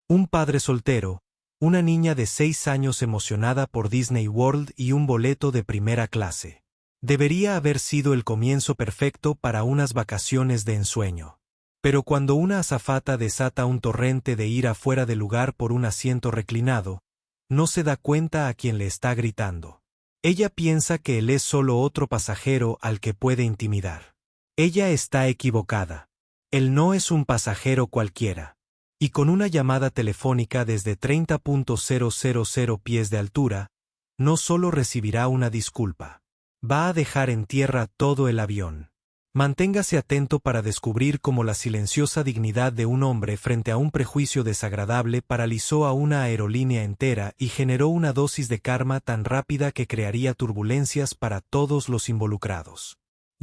Un padre soltero, una niña de 6 años emocionada por Disney World y un boleto de primera clase. Debería haber sido el comienzo perfecto para unas vacaciones de ensueño. Pero cuando una azafata desata un torrente de ira fuera de lugar por un asiento reclinado, no se da cuenta a quien le está gritando. Ella piensa que él es solo otro pasajero al que puede intimidar. Ella está equivocada. Él no es un pasajero cualquiera. Y con una llamada telefónica desde 30.000 pies de altura, no solo recibirá una disculpa. Va a dejar en tierra todo el avión. Manténgase atento para descubrir cómo la silenciosa dignidad de un hombre frente a un prejuicio desagradable paralizó a una aerolínea entera y generó una dosis de karma tan rápida que crearía turbulencias para todos los involucrados.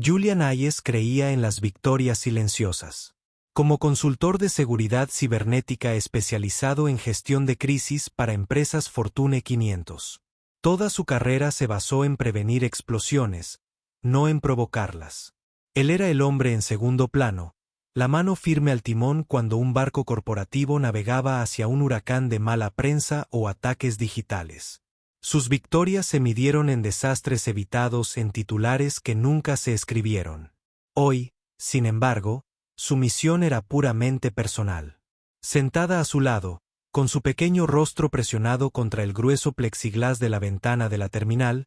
Julian Hayes creía en las victorias silenciosas. Como consultor de seguridad cibernética especializado en gestión de crisis para empresas Fortune 500. Toda su carrera se basó en prevenir explosiones, no en provocarlas. Él era el hombre en segundo plano, la mano firme al timón cuando un barco corporativo navegaba hacia un huracán de mala prensa o ataques digitales. Sus victorias se midieron en desastres evitados en titulares que nunca se escribieron. Hoy, sin embargo, su misión era puramente personal. Sentada a su lado, con su pequeño rostro presionado contra el grueso plexiglás de la ventana de la terminal,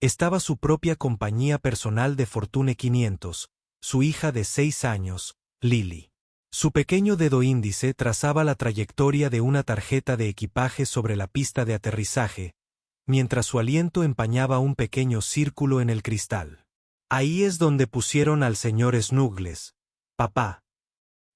estaba su propia compañía personal de Fortune 500, su hija de 6 años, Lily. Su pequeño dedo índice trazaba la trayectoria de una tarjeta de equipaje sobre la pista de aterrizaje, mientras su aliento empañaba un pequeño círculo en el cristal. Ahí es donde pusieron al señor Snuggles, papá.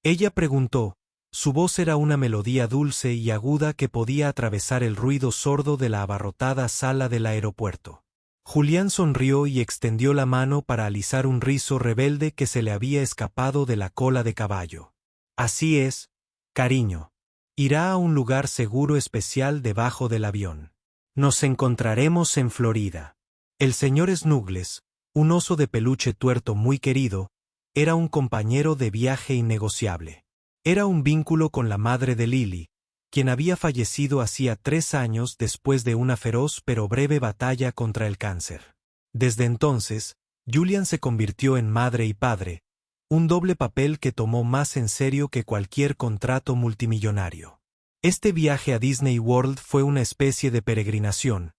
Ella preguntó. Su voz era una melodía dulce y aguda que podía atravesar el ruido sordo de la abarrotada sala del aeropuerto. Julián sonrió y extendió la mano para alisar un rizo rebelde que se le había escapado de la cola de caballo. Así es, cariño. Irá a un lugar seguro especial debajo del avión. Nos encontraremos en Florida. El señor Snuggles, un oso de peluche tuerto muy querido, era un compañero de viaje innegociable. Era un vínculo con la madre de Lily, quien había fallecido hacía 3 años después de una feroz pero breve batalla contra el cáncer. Desde entonces, Julian se convirtió en madre y padre, un doble papel que tomó más en serio que cualquier contrato multimillonario. Este viaje a Disney World fue una especie de peregrinación,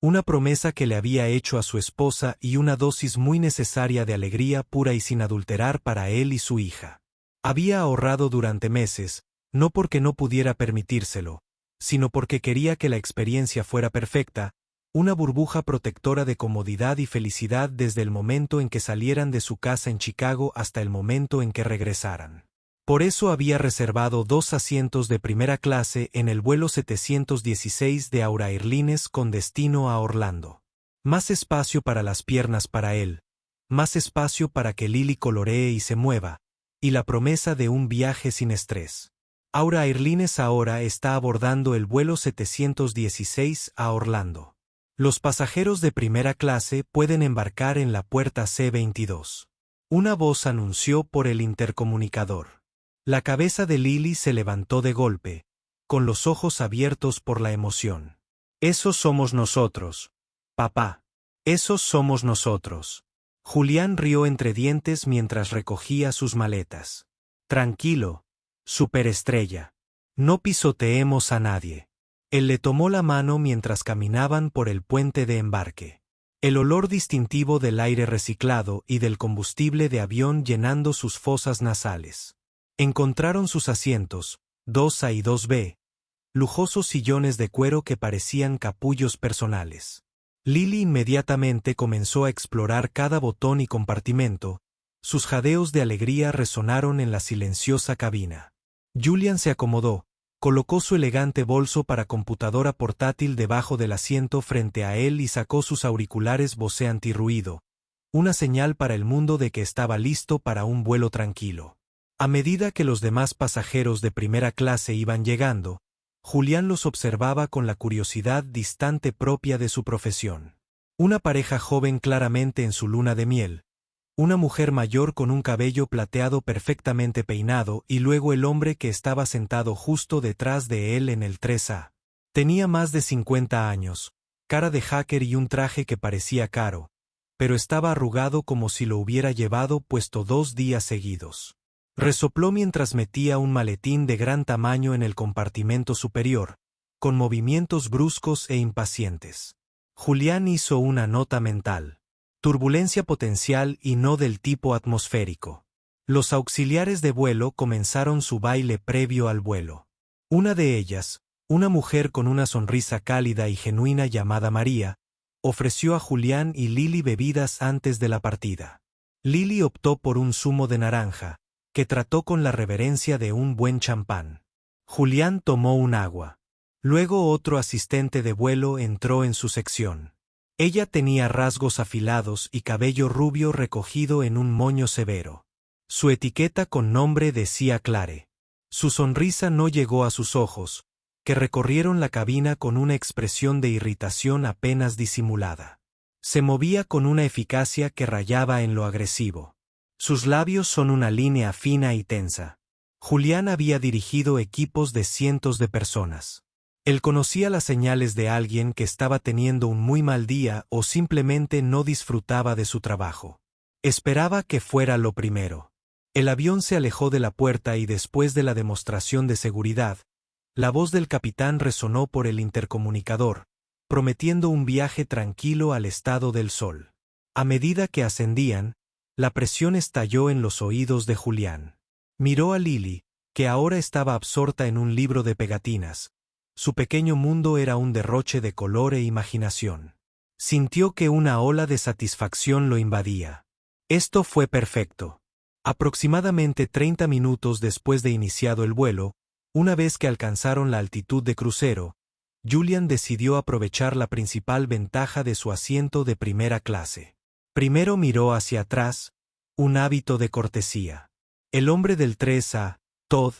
una promesa que le había hecho a su esposa y una dosis muy necesaria de alegría pura y sin adulterar para él y su hija. Había ahorrado durante meses, no porque no pudiera permitírselo, sino porque quería que la experiencia fuera perfecta, una burbuja protectora de comodidad y felicidad desde el momento en que salieran de su casa en Chicago hasta el momento en que regresaran. Por eso había reservado 2 asientos de primera clase en el vuelo 716 de Aura Airlines con destino a Orlando. Más espacio para las piernas para él, más espacio para que Lily coloree y se mueva, y la promesa de un viaje sin estrés. Aura Airlines ahora está abordando el vuelo 716 a Orlando. Los pasajeros de primera clase pueden embarcar en la puerta C-22. Una voz anunció por el intercomunicador. La cabeza de Lily se levantó de golpe, con los ojos abiertos por la emoción. Esos somos nosotros, papá. Esos somos nosotros. Julián rió entre dientes mientras recogía sus maletas. Tranquilo, superestrella. No pisoteemos a nadie. Él le tomó la mano mientras caminaban por el puente de embarque. El olor distintivo del aire reciclado y del combustible de avión llenando sus fosas nasales. Encontraron sus asientos, 2A y 2B, lujosos sillones de cuero que parecían capullos personales. Lily inmediatamente comenzó a explorar cada botón y compartimento, sus jadeos de alegría resonaron en la silenciosa cabina. Julian se acomodó, colocó su elegante bolso para computadora portátil debajo del asiento frente a él y sacó sus auriculares Bose antirruido, una señal para el mundo de que estaba listo para un vuelo tranquilo. A medida que los demás pasajeros de primera clase iban llegando, Julián los observaba con la curiosidad distante propia de su profesión. Una pareja joven claramente en su luna de miel, una mujer mayor con un cabello plateado perfectamente peinado y luego el hombre que estaba sentado justo detrás de él en el 3A. Tenía más de 50 años, cara de hacker y un traje que parecía caro, pero estaba arrugado como si lo hubiera llevado puesto 2 días seguidos. Resopló mientras metía un maletín de gran tamaño en el compartimento superior, con movimientos bruscos e impacientes. Julián hizo una nota mental. Turbulencia potencial y no del tipo atmosférico. Los auxiliares de vuelo comenzaron su baile previo al vuelo. Una de ellas, una mujer con una sonrisa cálida y genuina llamada María, ofreció a Julián y Lily bebidas antes de la partida. Lily optó por un zumo de naranja, que trató con la reverencia de un buen champán. Julián tomó un agua. Luego otro asistente de vuelo entró en su sección. Ella tenía rasgos afilados y cabello rubio recogido en un moño severo. Su etiqueta con nombre decía Clare. Su sonrisa no llegó a sus ojos, que recorrieron la cabina con una expresión de irritación apenas disimulada. Se movía con una eficacia que rayaba en lo agresivo. Sus labios son una línea fina y tensa. Julián había dirigido equipos de cientos de personas. Él conocía las señales de alguien que estaba teniendo un muy mal día o simplemente no disfrutaba de su trabajo. Esperaba que fuera lo primero. El avión se alejó de la puerta y después de la demostración de seguridad, la voz del capitán resonó por el intercomunicador, prometiendo un viaje tranquilo al estado del Sol. A medida que ascendían, la presión estalló en los oídos de Julián. Miró a Lily, que ahora estaba absorta en un libro de pegatinas. Su pequeño mundo era un derroche de color e imaginación. Sintió que una ola de satisfacción lo invadía. Esto fue perfecto. Aproximadamente 30 minutos después de iniciado el vuelo, una vez que alcanzaron la altitud de crucero, Julián decidió aprovechar la principal ventaja de su asiento de primera clase. Primero miró hacia atrás, un hábito de cortesía. El hombre del 3A, Todd,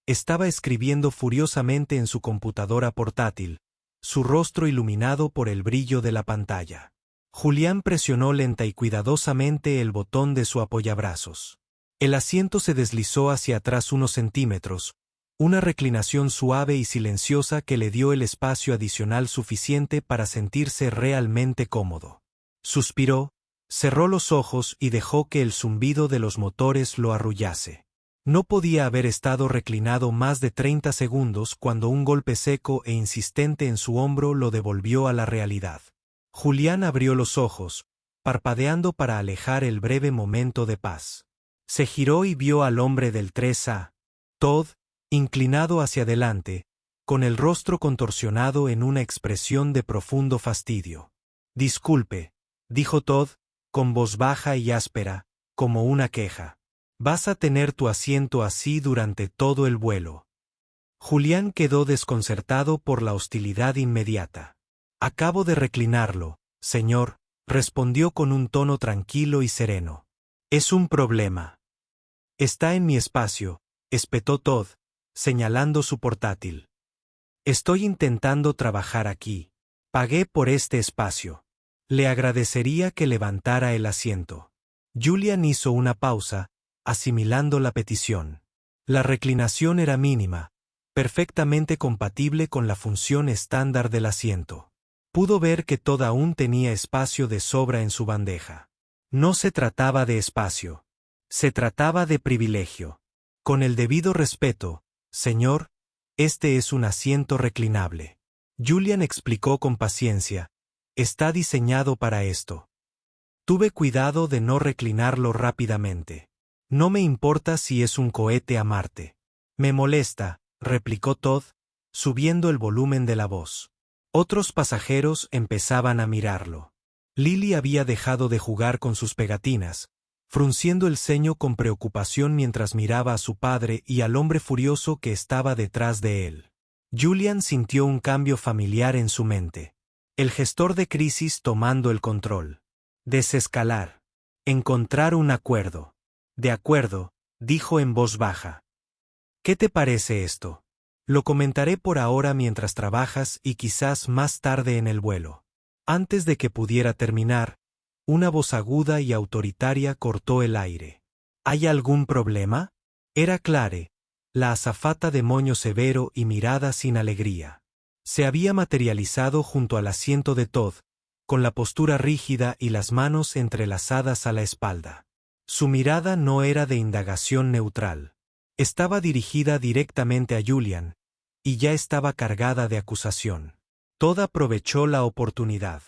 estaba escribiendo furiosamente en su computadora portátil, su rostro iluminado por el brillo de la pantalla. Julián presionó lenta y cuidadosamente el botón de su apoyabrazos. El asiento se deslizó hacia atrás unos centímetros, una reclinación suave y silenciosa que le dio el espacio adicional suficiente para sentirse realmente cómodo. Suspiró, cerró los ojos y dejó que el zumbido de los motores lo arrullase. No podía haber estado reclinado más de 30 segundos cuando un golpe seco e insistente en su hombro lo devolvió a la realidad. Julián abrió los ojos, parpadeando para alejar el breve momento de paz. Se giró y vio al hombre del 3A, Todd, inclinado hacia adelante, con el rostro contorsionado en una expresión de profundo fastidio. «Disculpe», dijo Todd, con voz baja y áspera, como una queja. «Vas a tener tu asiento así durante todo el vuelo». Julián quedó desconcertado por la hostilidad inmediata. «Acabo de reclinarlo, señor», respondió con un tono tranquilo y sereno. «Es un problema». «Está en mi espacio», espetó Todd, señalando su portátil. «Estoy intentando trabajar aquí. Pagué por este espacio. Le agradecería que levantara el asiento». Julián hizo una pausa, asimilando la petición. La reclinación era mínima, perfectamente compatible con la función estándar del asiento. Pudo ver que Todd aún tenía espacio de sobra en su bandeja. No se trataba de espacio. Se trataba de privilegio. «Con el debido respeto, señor, este es un asiento reclinable». Julián explicó con paciencia. «Está diseñado para esto. Tuve cuidado de no reclinarlo rápidamente. No me importa si es un cohete a Marte». «Me molesta», replicó Todd, subiendo el volumen de la voz. Otros pasajeros empezaban a mirarlo. Lily había dejado de jugar con sus pegatinas, frunciendo el ceño con preocupación mientras miraba a su padre y al hombre furioso que estaba detrás de él. Julián sintió un cambio familiar en su mente. El gestor de crisis tomando el control. Desescalar. Encontrar un acuerdo. «De acuerdo», dijo en voz baja. «¿Qué te parece esto? Lo comentaré por ahora mientras trabajas y quizás más tarde en el vuelo». Antes de que pudiera terminar, Una voz aguda y autoritaria cortó el aire. ¿Hay algún problema? Era Clare, la azafata de moño severo y mirada sin alegría. Se había materializado junto al asiento de Todd, con la postura rígida y las manos entrelazadas a la espalda. Su mirada no era de indagación neutral. Estaba dirigida directamente a Julian, y ya estaba cargada de acusación. Todd aprovechó la oportunidad.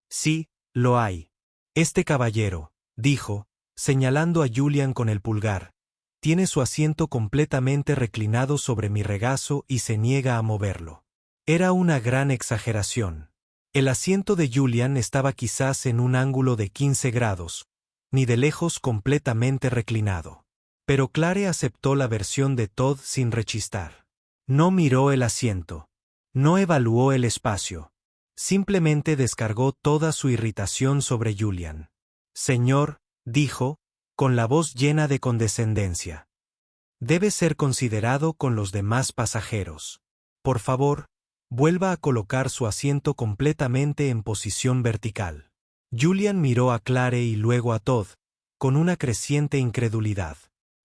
Sí, lo hay. Este caballero, dijo, señalando a Julian con el pulgar, tiene su asiento completamente reclinado sobre mi regazo y se niega a moverlo. Era una gran exageración. El asiento de Julian estaba quizás en un ángulo de 15 grados, ni de lejos completamente reclinado. Pero Clare aceptó la versión de Todd sin rechistar. No miró el asiento. No evaluó el espacio. Simplemente descargó toda su irritación sobre Julian. Señor, dijo, con la voz llena de condescendencia. Debe ser considerado con los demás pasajeros. Por favor, vuelva a colocar su asiento completamente en posición vertical. Julian miró a Clare y luego a Todd, con una creciente incredulidad.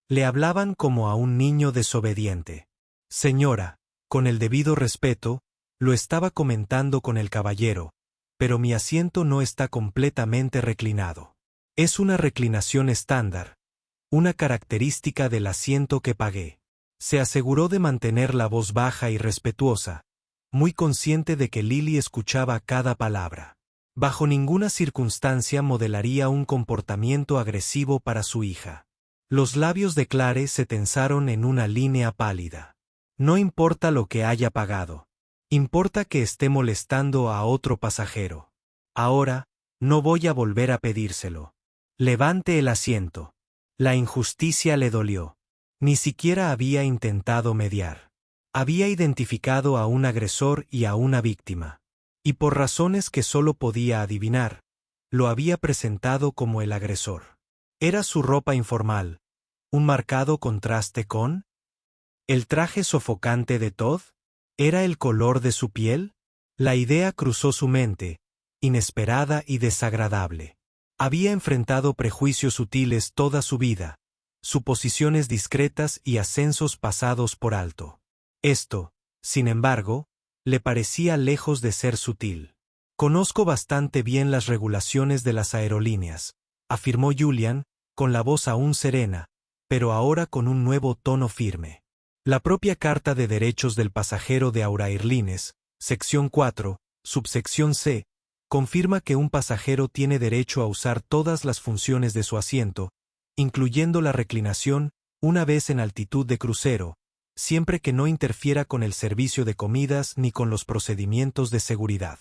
Le hablaban como a un niño desobediente. Señora, con el debido respeto, lo estaba comentando con el caballero, pero mi asiento no está completamente reclinado. Es una reclinación estándar, una característica del asiento que pagué. Se aseguró de mantener la voz baja y respetuosa, muy consciente de que Lily escuchaba cada palabra. Bajo ninguna circunstancia modelaría un comportamiento agresivo para su hija. Los labios de Clare se tensaron en una línea pálida. No importa lo que haya pagado. Importa que esté molestando a otro pasajero. Ahora, no voy a volver a pedírselo. Levante el asiento. La injusticia le dolió. Ni siquiera había intentado mediar. Había identificado a un agresor y a una víctima. Y por razones que solo podía adivinar, lo había presentado como el agresor. ¿Era su ropa informal un marcado contraste con el traje sofocante de Todd? ¿Era el color de su piel? La idea cruzó su mente, inesperada y desagradable. Había enfrentado prejuicios sutiles toda su vida, suposiciones discretas y ascensos pasados por alto. Esto, sin embargo, le parecía lejos de ser sutil. Conozco bastante bien las regulaciones de las aerolíneas, afirmó Julian, con la voz aún serena, pero ahora con un nuevo tono firme. La propia Carta de Derechos del Pasajero de Aura Airlines, sección 4, subsección C, confirma que un pasajero tiene derecho a usar todas las funciones de su asiento, incluyendo la reclinación, una vez en altitud de crucero, siempre que no interfiera con el servicio de comidas ni con los procedimientos de seguridad.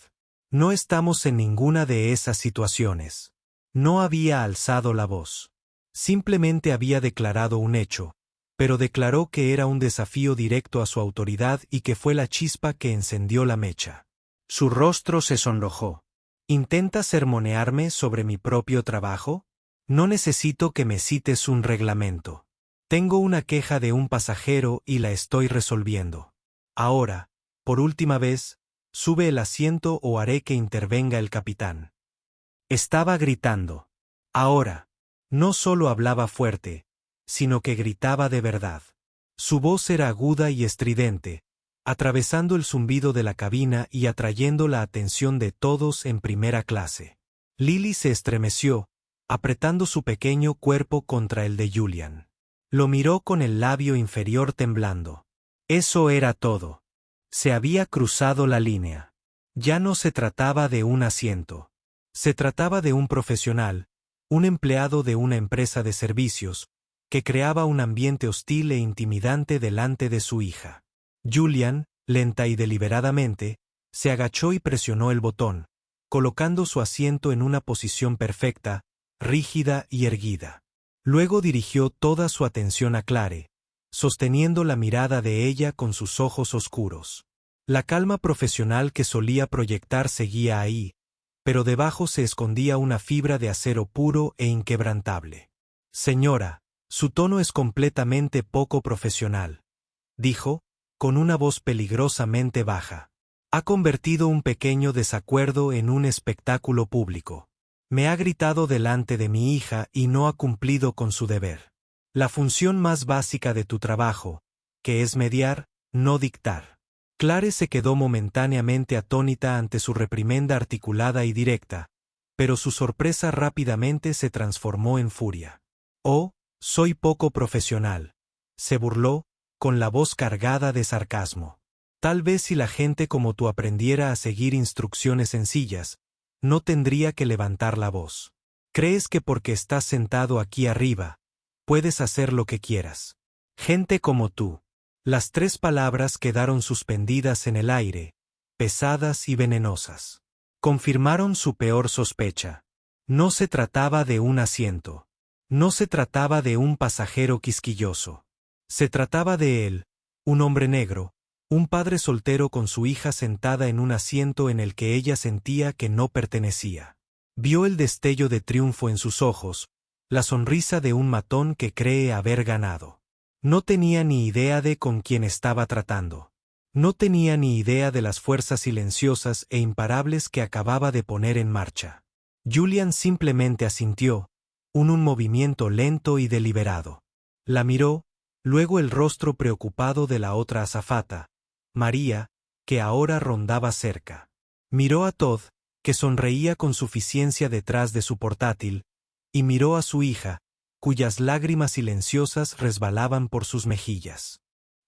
No estamos en ninguna de esas situaciones. No había alzado la voz. Simplemente había declarado un hecho, pero declaró que era un desafío directo a su autoridad y que fue la chispa que encendió la mecha. Su rostro se sonrojó. ¿Intenta sermonearme sobre mi propio trabajo? No necesito que me cites un reglamento. Tengo una queja de un pasajero y la estoy resolviendo. Ahora, por última vez, sube el asiento o haré que intervenga el capitán. Estaba gritando. Ahora, no solo hablaba fuerte, sino que gritaba de verdad. Su voz era aguda y estridente, atravesando el zumbido de la cabina y atrayendo la atención de todos en primera clase. Lily se estremeció, apretando su pequeño cuerpo contra el de Julian. Lo miró con el labio inferior temblando. Eso era todo. Se había cruzado la línea. Ya no se trataba de un asiento. Se trataba de un profesional, un empleado de una empresa de servicios, que creaba un ambiente hostil e intimidante delante de su hija. Julian, lenta y deliberadamente, se agachó y presionó el botón, colocando su asiento en una posición perfecta, rígida y erguida. Luego dirigió toda su atención a Clare, sosteniendo la mirada de ella con sus ojos oscuros. La calma profesional que solía proyectar seguía ahí, pero debajo se escondía una fibra de acero puro e inquebrantable. Señora, su tono es completamente poco profesional, dijo, con una voz peligrosamente baja. Ha convertido un pequeño desacuerdo en un espectáculo público. Me ha gritado delante de mi hija y no ha cumplido con su deber. La función más básica de tu trabajo, que es mediar, no dictar. Clare se quedó momentáneamente atónita ante su reprimenda articulada y directa, pero su sorpresa rápidamente se transformó en furia. Oh, soy poco profesional, se burló, con la voz cargada de sarcasmo. Tal vez si la gente como tú aprendiera a seguir instrucciones sencillas, no tendría que levantar la voz. ¿Crees que porque estás sentado aquí arriba, puedes hacer lo que quieras? Gente como tú. Las 3 palabras quedaron suspendidas en el aire, pesadas y venenosas. Confirmaron su peor sospecha. No se trataba de un asiento. No se trataba de un pasajero quisquilloso. Se trataba de él, un hombre negro, un padre soltero con su hija sentada en un asiento en el que ella sentía que no pertenecía. Vio el destello de triunfo en sus ojos, la sonrisa de un matón que cree haber ganado. No tenía ni idea de con quién estaba tratando. No tenía ni idea de las fuerzas silenciosas e imparables que acababa de poner en marcha. Julian simplemente asintió, un movimiento lento y deliberado. La miró, luego el rostro preocupado de la otra azafata, María, que ahora rondaba cerca. Miró a Todd, que sonreía con suficiencia detrás de su portátil, y miró a su hija, cuyas lágrimas silenciosas resbalaban por sus mejillas.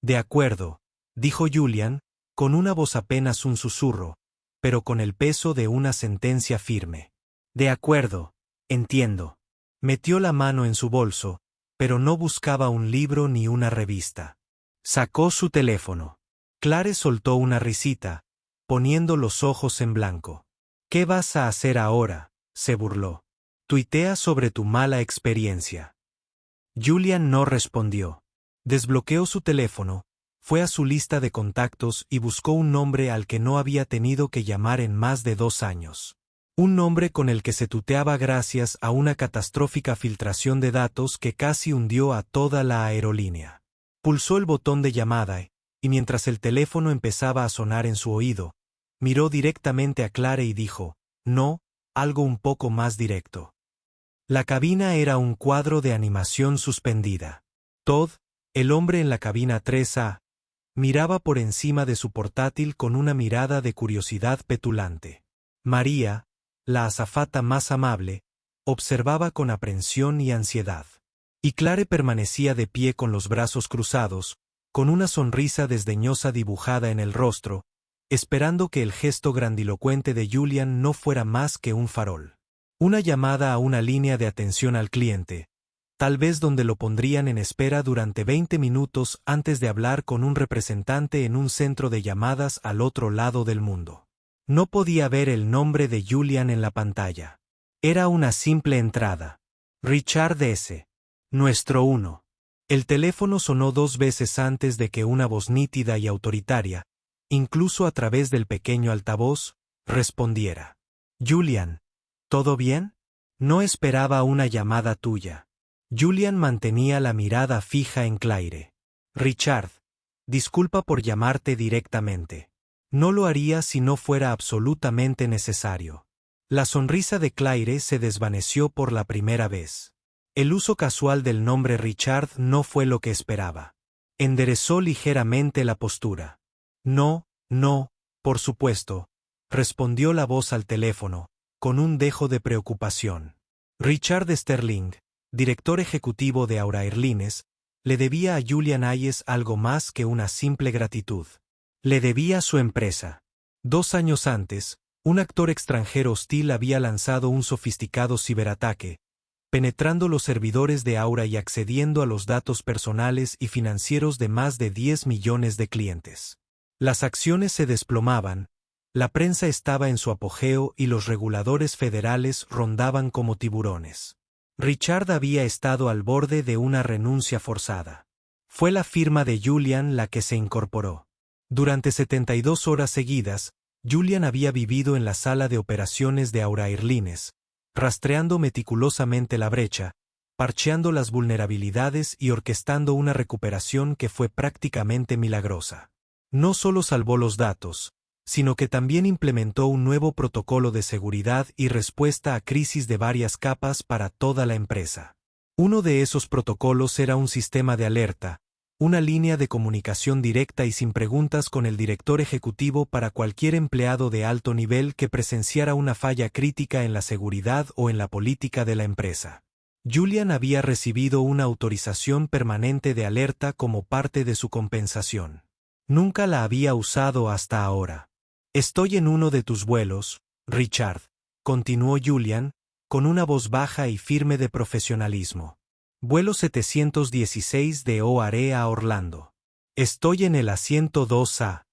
De acuerdo, dijo Julian, con una voz apenas un susurro, pero con el peso de una sentencia firme. De acuerdo, entiendo. Metió la mano en su bolso, pero no buscaba un libro ni una revista. Sacó su teléfono. Clare soltó una risita, poniendo los ojos en blanco. ¿Qué vas a hacer ahora?, se burló. Tuitea sobre tu mala experiencia. Julian no respondió. Desbloqueó su teléfono, fue a su lista de contactos y buscó un nombre al que no había tenido que llamar en más de 2 años. Un nombre con el que se tuteaba gracias a una catastrófica filtración de datos que casi hundió a toda la aerolínea. Pulsó el botón de llamada y mientras el teléfono empezaba a sonar en su oído, miró directamente a Clare y dijo, no, algo un poco más directo. La cabina era un cuadro de animación suspendida. Todd, el hombre en la cabina 3A, miraba por encima de su portátil con una mirada de curiosidad petulante. María, la azafata más amable, observaba con aprensión y ansiedad. Y Clare permanecía de pie con los brazos cruzados, con una sonrisa desdeñosa dibujada en el rostro, esperando que el gesto grandilocuente de Julian no fuera más que un farol. Una llamada a una línea de atención al cliente, tal vez donde lo pondrían en espera durante 20 minutos antes de hablar con un representante en un centro de llamadas al otro lado del mundo. No podía ver el nombre de Julian en la pantalla. Era una simple entrada. Richard S. Nuestro 1. El teléfono sonó 2 veces antes de que una voz nítida y autoritaria, incluso a través del pequeño altavoz, respondiera. Julian, ¿todo bien? No esperaba una llamada tuya. Julian mantenía la mirada fija en Claire. Richard, disculpa por llamarte directamente. No lo haría si no fuera absolutamente necesario. La sonrisa de Claire se desvaneció por la primera vez. El uso casual del nombre Richard no fue lo que esperaba. Enderezó ligeramente la postura. No, por supuesto, respondió la voz al teléfono, con un dejo de preocupación. Richard Sterling, director ejecutivo de Aura Airlines, le debía a Julian Hayes algo más que una simple gratitud. Le debía su empresa. 2 años antes, un actor extranjero hostil había lanzado un sofisticado ciberataque, penetrando los servidores de Aura y accediendo a los datos personales y financieros de más de 10 millones de clientes. Las acciones se desplomaban, la prensa estaba en su apogeo y los reguladores federales rondaban como tiburones. Richard había estado al borde de una renuncia forzada. Fue la firma de Julian la que se incorporó. Durante 72 horas seguidas, Julian había vivido en la sala de operaciones de Aura Airlines, rastreando meticulosamente la brecha, parcheando las vulnerabilidades y orquestando una recuperación que fue prácticamente milagrosa. No solo salvó los datos, sino que también implementó un nuevo protocolo de seguridad y respuesta a crisis de varias capas para toda la empresa. Uno de esos protocolos era un sistema de alerta, una línea de comunicación directa y sin preguntas con el director ejecutivo para cualquier empleado de alto nivel que presenciara una falla crítica en la seguridad o en la política de la empresa. Julian había recibido una autorización permanente de alerta como parte de su compensación. Nunca la había usado hasta ahora. «Estoy en uno de tus vuelos, Richard», continuó Julian, con una voz baja y firme de profesionalismo. «Vuelo 716 de OARE a Orlando. Estoy en el asiento 2A».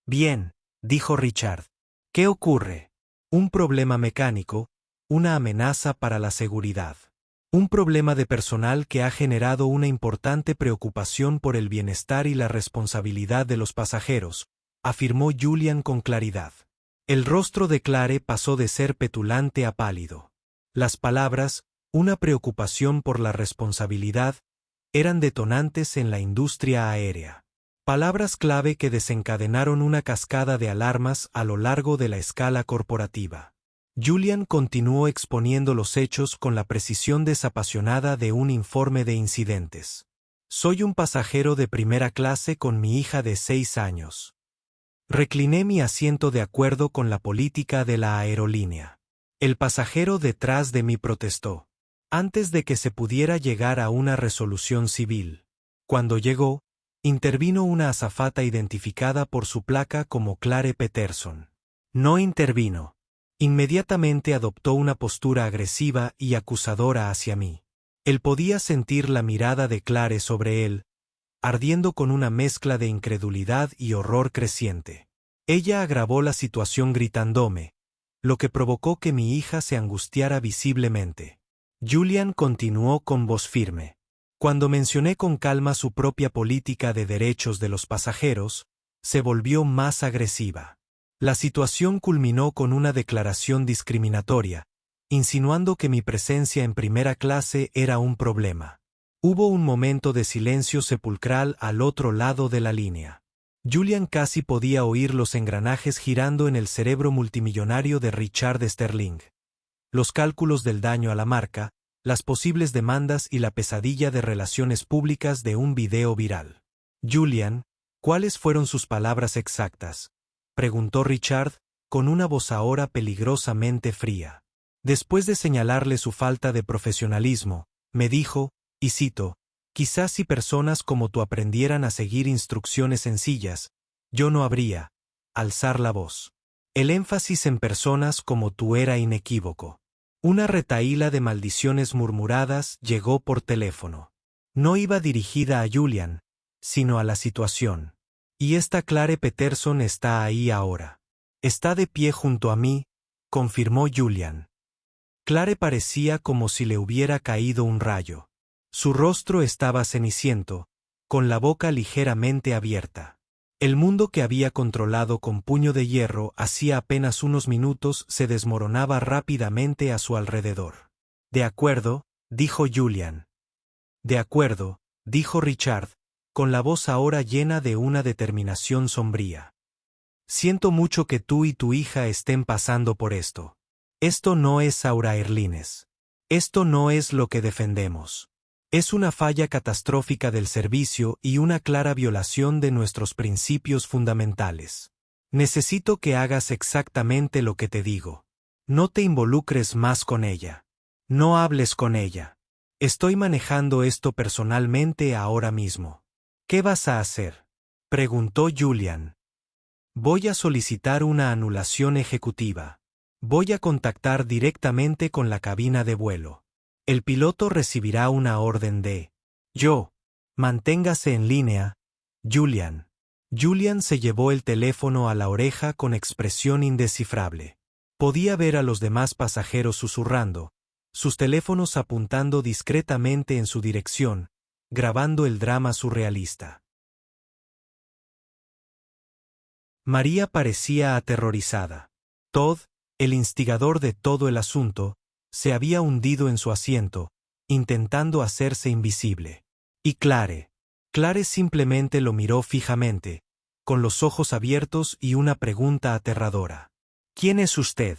«Bien», dijo Richard. «¿Qué ocurre?» «Un problema mecánico, una amenaza para la seguridad. Un problema de personal que ha generado una importante preocupación por el bienestar y la responsabilidad de los pasajeros», afirmó Julian con claridad. El rostro de Clare pasó de ser petulante a pálido. Las palabras, una preocupación por la responsabilidad, eran detonantes en la industria aérea. Palabras clave que desencadenaron una cascada de alarmas a lo largo de la escala corporativa. Julian continuó exponiendo los hechos con la precisión desapasionada de un informe de incidentes. «Soy un pasajero de primera clase con mi hija de 6 años. Recliné mi asiento de acuerdo con la política de la aerolínea. El pasajero detrás de mí protestó, antes de que se pudiera llegar a una resolución civil. Cuando llegó, intervino una azafata identificada por su placa como Clare Peterson. No intervino. Inmediatamente adoptó una postura agresiva y acusadora hacia mí. Él podía sentir la mirada de Clare sobre él, ardiendo con una mezcla de incredulidad y horror creciente. Ella agravó la situación gritándome, lo que provocó que mi hija se angustiara visiblemente. Julian continuó con voz firme. Cuando mencioné con calma su propia política de derechos de los pasajeros, se volvió más agresiva. La situación culminó con una declaración discriminatoria, insinuando que mi presencia en primera clase era un problema. Hubo un momento de silencio sepulcral al otro lado de la línea. Julian casi podía oír los engranajes girando en el cerebro multimillonario de Richard Sterling. Los cálculos del daño a la marca, las posibles demandas y la pesadilla de relaciones públicas de un video viral. «Julian, ¿cuáles fueron sus palabras exactas?», preguntó Richard, con una voz ahora peligrosamente fría. Después de señalarle su falta de profesionalismo, me dijo, y cito, «Quizás si personas como tú aprendieran a seguir instrucciones sencillas, yo no habría alzar la voz». El énfasis en personas como tú era inequívoco. Una retahíla de maldiciones murmuradas llegó por teléfono. No iba dirigida a Julian, sino a la situación. «Y esta Clare Peterson está ahí ahora. Está de pie junto a mí», confirmó Julian. Clare parecía como si le hubiera caído un rayo. Su rostro estaba ceniciento, con la boca ligeramente abierta. El mundo que había controlado con puño de hierro hacía apenas unos minutos se desmoronaba rápidamente a su alrededor. «De acuerdo», dijo Julian. «De acuerdo», dijo Richard, con la voz ahora llena de una determinación sombría. «Siento mucho que tú y tu hija estén pasando por esto. Esto no es Aura Airlines. Esto no es lo que defendemos. Es una falla catastrófica del servicio y una clara violación de nuestros principios fundamentales. Necesito que hagas exactamente lo que te digo. No te involucres más con ella. No hables con ella. Estoy manejando esto personalmente ahora mismo». «¿Qué vas a hacer?», preguntó Julian. «Voy a solicitar una anulación ejecutiva. Voy a contactar directamente con la cabina de vuelo. El piloto recibirá una orden de yo. Manténgase en línea, Julian». Julian se llevó el teléfono a la oreja con expresión indescifrable. Podía ver a los demás pasajeros susurrando, sus teléfonos apuntando discretamente en su dirección, grabando el drama surrealista. María parecía aterrorizada. Todd, el instigador de todo el asunto, se había hundido en su asiento, intentando hacerse invisible. Y Clare simplemente lo miró fijamente, con los ojos abiertos y una pregunta aterradora. ¿Quién es usted?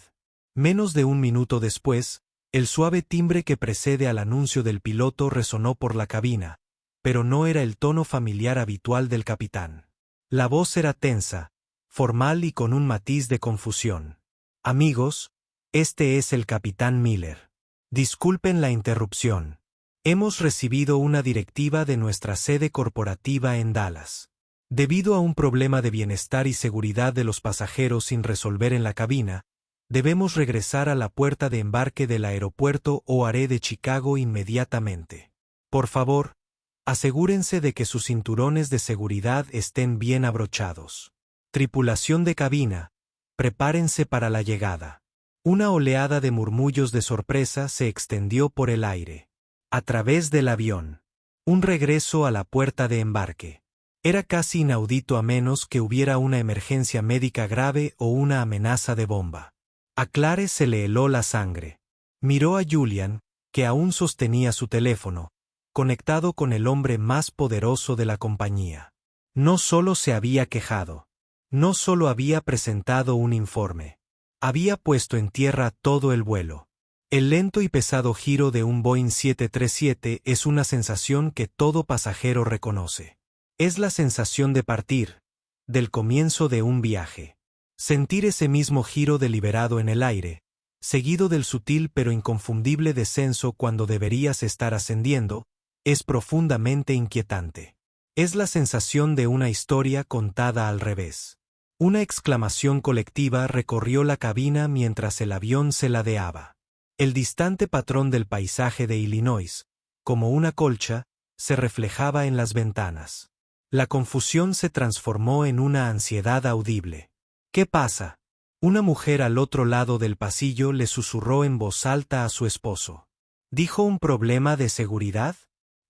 Menos de un minuto después, el suave timbre que precede al anuncio del piloto resonó por la cabina, pero no era el tono familiar habitual del capitán. La voz era tensa, formal y con un matiz de confusión. Amigos, este es el capitán Miller. Disculpen la interrupción. Hemos recibido una directiva de nuestra sede corporativa en Dallas. Debido a un problema de bienestar y seguridad de los pasajeros sin resolver en la cabina, debemos regresar a la puerta de embarque del aeropuerto O'Hare de Chicago inmediatamente. Por favor, asegúrense de que sus cinturones de seguridad estén bien abrochados. Tripulación de cabina, prepárense para la llegada. Una oleada de murmullos de sorpresa se extendió por el aire. A través del avión. Un regreso a la puerta de embarque. Era casi inaudito a menos que hubiera una emergencia médica grave o una amenaza de bomba. A Clare se le heló la sangre. Miró a Julian, que aún sostenía su teléfono, conectado con el hombre más poderoso de la compañía. No solo se había quejado. No solo había presentado un informe. Había puesto en tierra todo el vuelo. El lento y pesado giro de un Boeing 737 es una sensación que todo pasajero reconoce. Es la sensación de partir, del comienzo de un viaje. Sentir ese mismo giro deliberado en el aire, seguido del sutil pero inconfundible descenso cuando deberías estar ascendiendo, es profundamente inquietante. Es la sensación de una historia contada al revés. Una exclamación colectiva recorrió la cabina mientras el avión se ladeaba. El distante patrón del paisaje de Illinois, como una colcha, se reflejaba en las ventanas. La confusión se transformó en una ansiedad audible. ¿Qué pasa? Una mujer al otro lado del pasillo le susurró en voz alta a su esposo. ¿Dijo un problema de seguridad?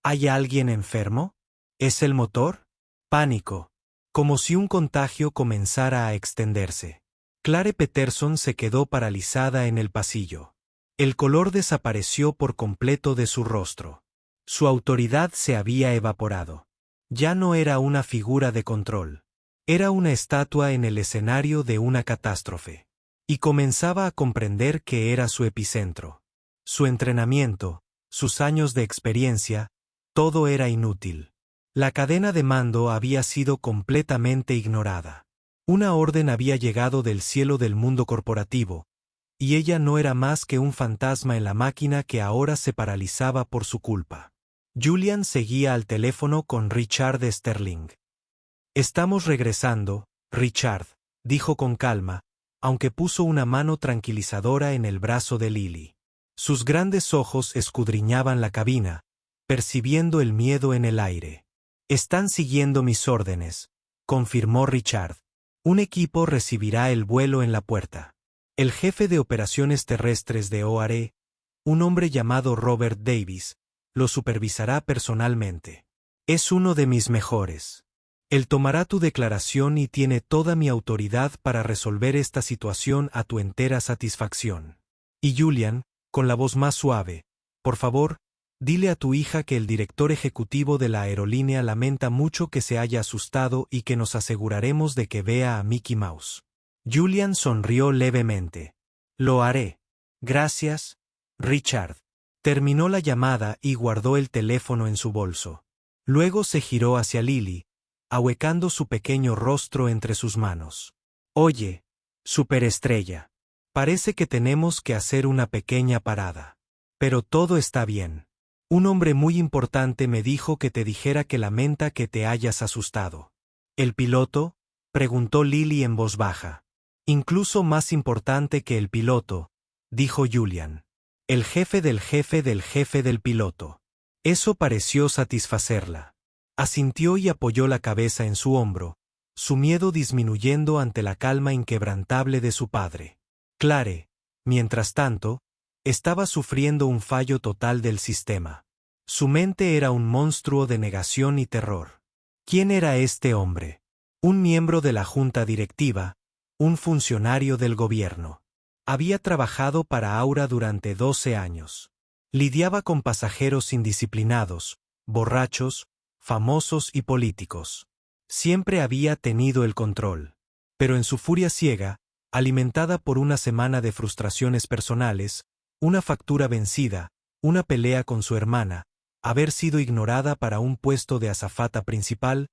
¿Hay alguien enfermo? ¿Es el motor? Pánico. Como si un contagio comenzara a extenderse. Clare Peterson se quedó paralizada en el pasillo. El color desapareció por completo de su rostro. Su autoridad se había evaporado. Ya no era una figura de control. Era una estatua en el escenario de una catástrofe. Y comenzaba a comprender que era su epicentro. Su entrenamiento, sus años de experiencia, todo era inútil. La cadena de mando había sido completamente ignorada. Una orden había llegado del cielo del mundo corporativo, y ella no era más que un fantasma en la máquina que ahora se paralizaba por su culpa. Julian seguía al teléfono con Richard Sterling. «Estamos regresando, Richard», dijo con calma, aunque puso una mano tranquilizadora en el brazo de Lily. Sus grandes ojos escudriñaban la cabina, percibiendo el miedo en el aire. «Están siguiendo mis órdenes», confirmó Richard. «Un equipo recibirá el vuelo en la puerta. El jefe de operaciones terrestres de O'Hare, un hombre llamado Robert Davis, lo supervisará personalmente. Es uno de mis mejores. Él tomará tu declaración y tiene toda mi autoridad para resolver esta situación a tu entera satisfacción. Y Julian, con la voz más suave, por favor, dile a tu hija que el director ejecutivo de la aerolínea lamenta mucho que se haya asustado y que nos aseguraremos de que vea a Mickey Mouse». Julian sonrió levemente. «Lo haré. Gracias, Richard». Terminó la llamada y guardó el teléfono en su bolso. Luego se giró hacia Lily, ahuecando su pequeño rostro entre sus manos. «Oye, superestrella, parece que tenemos que hacer una pequeña parada. Pero todo está bien. Un hombre muy importante me dijo que te dijera que lamenta que te hayas asustado». «¿El piloto?», preguntó Lily en voz baja. «Incluso más importante que el piloto», dijo Julian. «El jefe del jefe del jefe del piloto». Eso pareció satisfacerla. Asintió y apoyó la cabeza en su hombro, su miedo disminuyendo ante la calma inquebrantable de su padre. Clare, mientras tanto, estaba sufriendo un fallo total del sistema. Su mente era un monstruo de negación y terror. ¿Quién era este hombre? Un miembro de la junta directiva, un funcionario del gobierno. Había trabajado para Aura durante 12 años. Lidiaba con pasajeros indisciplinados, borrachos, famosos y políticos. Siempre había tenido el control. Pero en su furia ciega, alimentada por una semana de frustraciones personales, una factura vencida, una pelea con su hermana, haber sido ignorada para un puesto de azafata principal,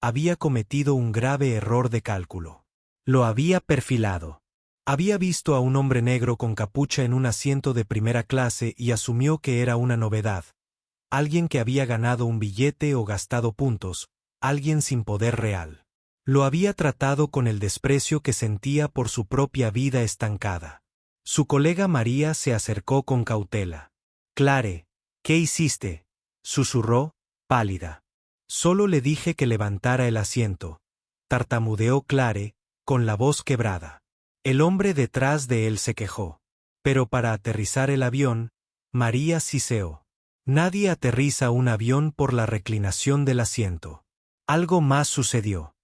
había cometido un grave error de cálculo. Lo había perfilado. Había visto a un hombre negro con capucha en un asiento de primera clase y asumió que era una novedad. Alguien que había ganado un billete o gastado puntos, alguien sin poder real. Lo había tratado con el desprecio que sentía por su propia vida estancada. Su colega María se acercó con cautela. «Clare, ¿qué hiciste?», susurró, pálida. «Solo le dije que levantara el asiento», tartamudeó Clare, con la voz quebrada. El hombre detrás de él se quejó. Pero para aterrizar el avión, María siseó. Nadie aterriza un avión por la reclinación del asiento. Algo más sucedió.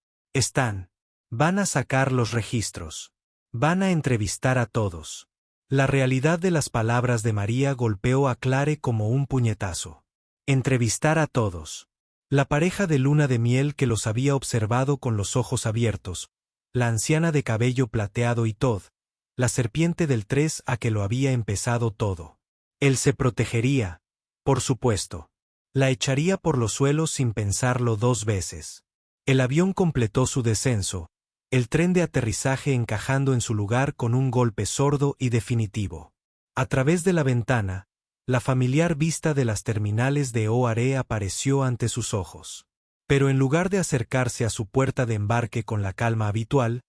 Van a sacar los registros. Van a entrevistar a todos. La realidad de las palabras de María golpeó a Clare como un puñetazo. Entrevistar a todos. La pareja de luna de miel que los había observado con los ojos abiertos, la anciana de cabello plateado y Todd, la serpiente del 3 a que lo había empezado todo. Él se protegería, por supuesto. La echaría por los suelos sin pensarlo 2 veces. El avión completó su descenso, el tren de aterrizaje encajando en su lugar con un golpe sordo y definitivo. A través de la ventana, la familiar vista de las terminales de OARE apareció ante sus ojos. Pero en lugar de acercarse a su puerta de embarque con la calma habitual,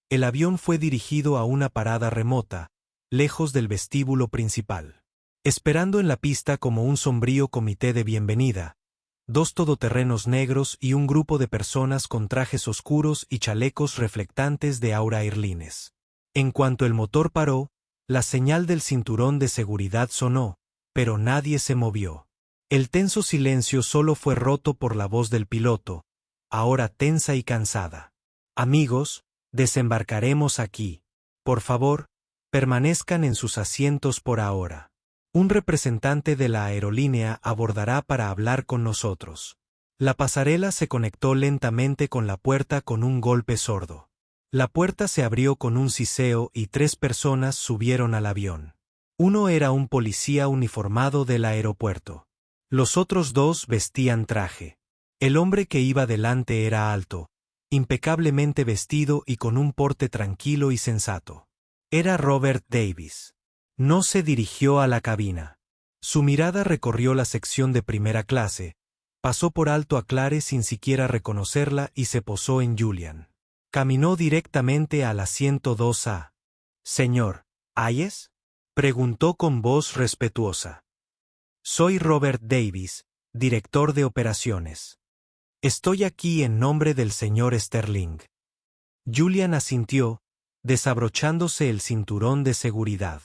el avión fue dirigido a una parada remota, lejos del vestíbulo principal. Esperando en la pista como un sombrío comité de bienvenida, 2 todoterrenos negros y un grupo de personas con trajes oscuros y chalecos reflectantes de aura airlines. En cuanto el motor paró, la señal del cinturón de seguridad sonó, pero nadie se movió. El tenso silencio solo fue roto por la voz del piloto, ahora tensa y cansada. «Amigos, desembarcaremos aquí. Por favor, permanezcan en sus asientos por ahora. Un representante de la aerolínea abordará para hablar con nosotros». La pasarela se conectó lentamente con la puerta con un golpe sordo. La puerta se abrió con un siseo y 3 personas subieron al avión. Uno era un policía uniformado del aeropuerto. Los otros 2 vestían traje. El hombre que iba delante era alto, impecablemente vestido y con un porte tranquilo y sensato. Era Robert Davis. No se dirigió a la cabina. Su mirada recorrió la sección de primera clase, pasó por alto a Clare sin siquiera reconocerla y se posó en Julian. Caminó directamente al asiento 2A. «Señor, ¿Hayes?», preguntó con voz respetuosa. «Soy Robert Davis, director de operaciones. Estoy aquí en nombre del señor Sterling». Julian asintió, desabrochándose el cinturón de seguridad.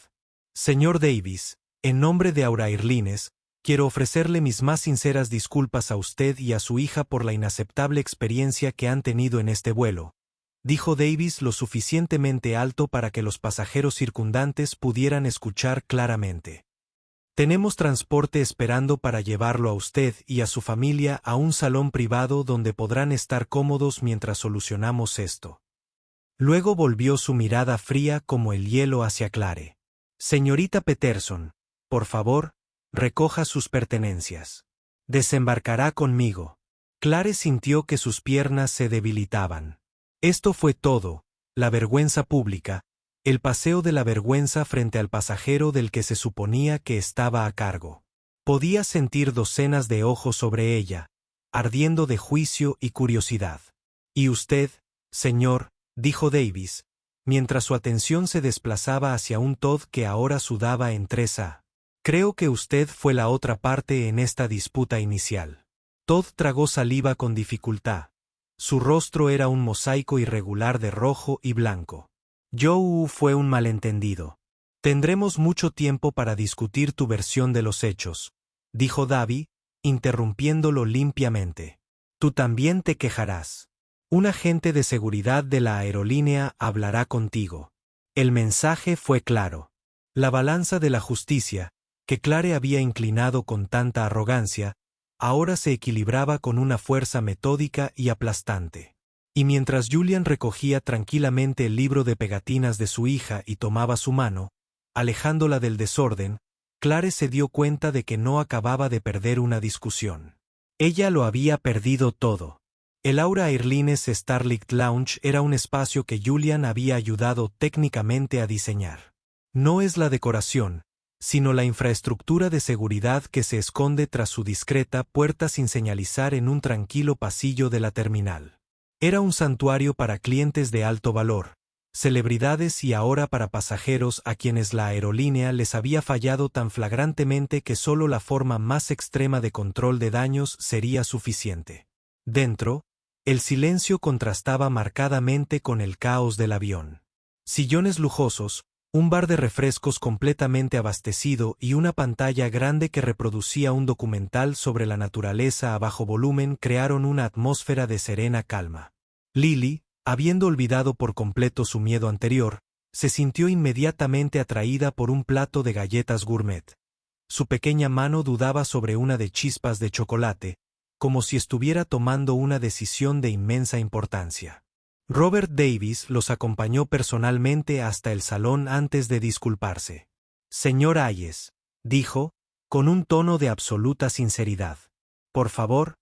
«Señor Davis, en nombre de Aura Airlines, quiero ofrecerle mis más sinceras disculpas a usted y a su hija por la inaceptable experiencia que han tenido en este vuelo», dijo Davis lo suficientemente alto para que los pasajeros circundantes pudieran escuchar claramente. «Tenemos transporte esperando para llevarlo a usted y a su familia a un salón privado donde podrán estar cómodos mientras solucionamos esto». Luego volvió su mirada fría como el hielo hacia Clare. «Señorita Peterson, por favor, recoja sus pertenencias. Desembarcará conmigo». Clare sintió que sus piernas se debilitaban. Esto fue todo, la vergüenza pública, el paseo de la vergüenza frente al pasajero del que se suponía que estaba a cargo. Podía sentir docenas de ojos sobre ella, ardiendo de juicio y curiosidad. «¿Y usted, señor?», dijo Davis, mientras su atención se desplazaba hacia un Todd que ahora sudaba en 3A. «Creo que usted fue la otra parte en esta disputa inicial». Todd tragó saliva con dificultad. Su rostro era un mosaico irregular de rojo y blanco. «Fue un malentendido. Tendremos mucho tiempo para discutir tu versión de los hechos», dijo Davy, interrumpiéndolo limpiamente. «Tú también te quejarás. Un agente de seguridad de la aerolínea hablará contigo». El mensaje fue claro. La balanza de la justicia, que Clare había inclinado con tanta arrogancia, ahora se equilibraba con una fuerza metódica y aplastante. Y mientras Julian recogía tranquilamente el libro de pegatinas de su hija y tomaba su mano, alejándola del desorden, Clare se dio cuenta de que no acababa de perder una discusión. Ella lo había perdido todo. El Aura Airlines Starlight Lounge era un espacio que Julian había ayudado técnicamente a diseñar. No es la decoración, sino la infraestructura de seguridad que se esconde tras su discreta puerta sin señalizar en un tranquilo pasillo de la terminal. Era un santuario para clientes de alto valor, celebridades y ahora para pasajeros a quienes la aerolínea les había fallado tan flagrantemente que solo la forma más extrema de control de daños sería suficiente. Dentro, el silencio contrastaba marcadamente con el caos del avión. Sillones lujosos, un bar de refrescos completamente abastecido y una pantalla grande que reproducía un documental sobre la naturaleza a bajo volumen crearon una atmósfera de serena calma. Lily, habiendo olvidado por completo su miedo anterior, se sintió inmediatamente atraída por un plato de galletas gourmet. Su pequeña mano dudaba sobre una de chispas de chocolate, como si estuviera tomando una decisión de inmensa importancia. Robert Davis los acompañó personalmente hasta el salón antes de disculparse. «Señor Hayes», dijo, con un tono de absoluta sinceridad. «Por favor,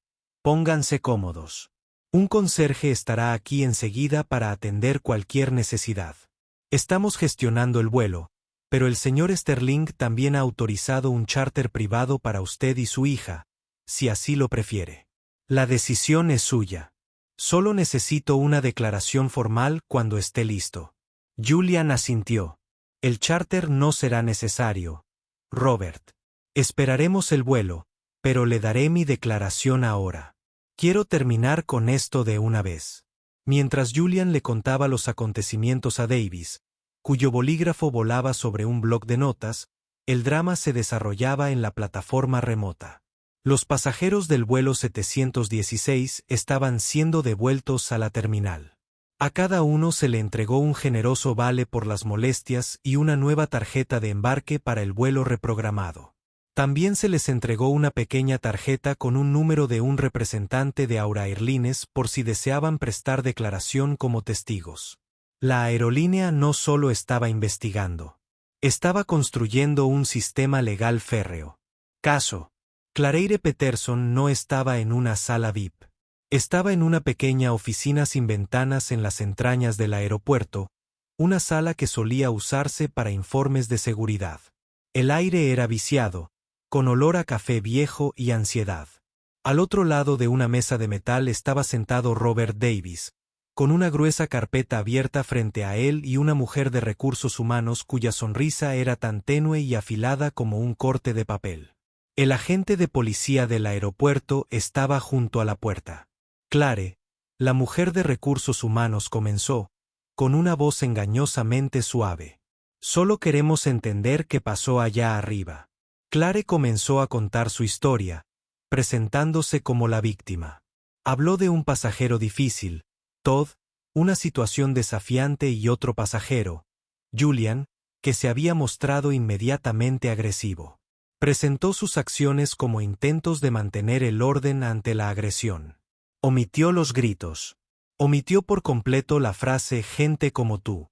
pónganse cómodos. Un conserje estará aquí enseguida para atender cualquier necesidad. Estamos gestionando el vuelo, pero el señor Sterling también ha autorizado un charter privado para usted y su hija, si así lo prefiere. La decisión es suya. Solo necesito una declaración formal cuando esté listo». Julian asintió. «El charter no será necesario, Robert. Esperaremos el vuelo, pero le daré mi declaración ahora. Quiero terminar con esto de una vez». Mientras Julian le contaba los acontecimientos a Davis, cuyo bolígrafo volaba sobre un bloc de notas, el drama se desarrollaba en la plataforma remota. Los pasajeros del vuelo 716 estaban siendo devueltos a la terminal. A cada uno se le entregó un generoso vale por las molestias y una nueva tarjeta de embarque para el vuelo reprogramado. También se les entregó una pequeña tarjeta con un número de un representante de Aura Airlines por si deseaban prestar declaración como testigos. La aerolínea no solo estaba investigando. Estaba construyendo un sistema legal férreo. Caso. Claire Peterson no estaba en una sala VIP. Estaba en una pequeña oficina sin ventanas en las entrañas del aeropuerto, una sala que solía usarse para informes de seguridad. El aire era viciado, con olor a café viejo y ansiedad. Al otro lado de una mesa de metal estaba sentado Robert Davis, con una gruesa carpeta abierta frente a él y una mujer de recursos humanos cuya sonrisa era tan tenue y afilada como un corte de papel. El agente de policía del aeropuerto estaba junto a la puerta. Clare, la mujer de recursos humanos comenzó, con una voz engañosamente suave. «Solo queremos entender qué pasó allá arriba». Clare comenzó a contar su historia, presentándose como la víctima. Habló de un pasajero difícil, Todd, una situación desafiante y otro pasajero, Julian, que se había mostrado inmediatamente agresivo. Presentó sus acciones como intentos de mantener el orden ante la agresión. Omitió los gritos. Omitió por completo la frase «gente como tú».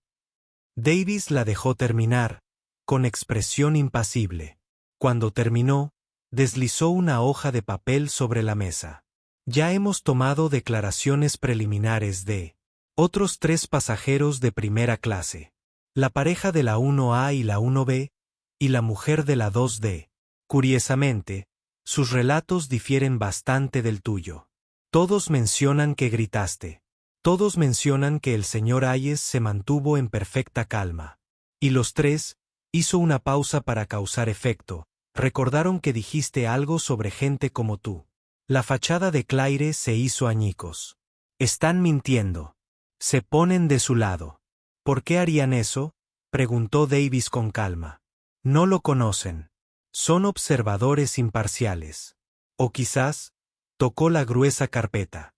Davis la dejó terminar, con expresión impasible. Cuando terminó, deslizó una hoja de papel sobre la mesa. «Ya hemos tomado declaraciones preliminares de otros 3 pasajeros de primera clase. La pareja de la 1A y la 1B, y la mujer de la 2D. Curiosamente, sus relatos difieren bastante del tuyo. Todos mencionan que gritaste. Todos mencionan que el señor Hayes se mantuvo en perfecta calma. Y los 3, hizo una pausa para causar efecto, recordaron que dijiste algo sobre gente como tú. La fachada de Claire se hizo añicos. Están mintiendo. Se ponen de su lado. ¿Por qué harían eso?, preguntó Davis con calma. No lo conocen. Son observadores imparciales. O quizás, tocó la gruesa carpeta.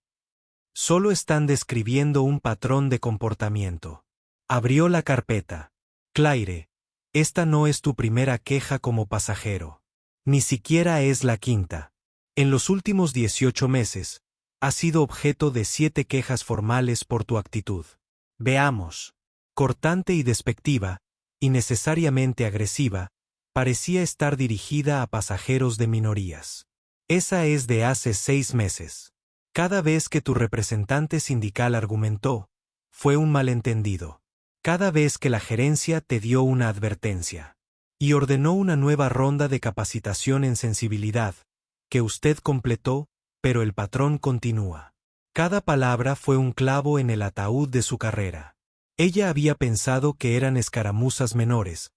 Solo están describiendo un patrón de comportamiento. Abrió la carpeta. Claire, esta no es tu primera queja como pasajero. Ni siquiera es la quinta. En los últimos 18 meses, has sido objeto de 7 quejas formales por tu actitud. Veamos. Cortante y despectiva, innecesariamente agresiva, parecía estar dirigida a pasajeros de minorías. Esa es de hace 6 meses. Cada vez que tu representante sindical argumentó, fue un malentendido. Cada vez que la gerencia te dio una advertencia. Y ordenó una nueva ronda de capacitación en sensibilidad, que usted completó, pero el patrón continúa. Cada palabra fue un clavo en el ataúd de su carrera. Ella había pensado que eran escaramuzas menores,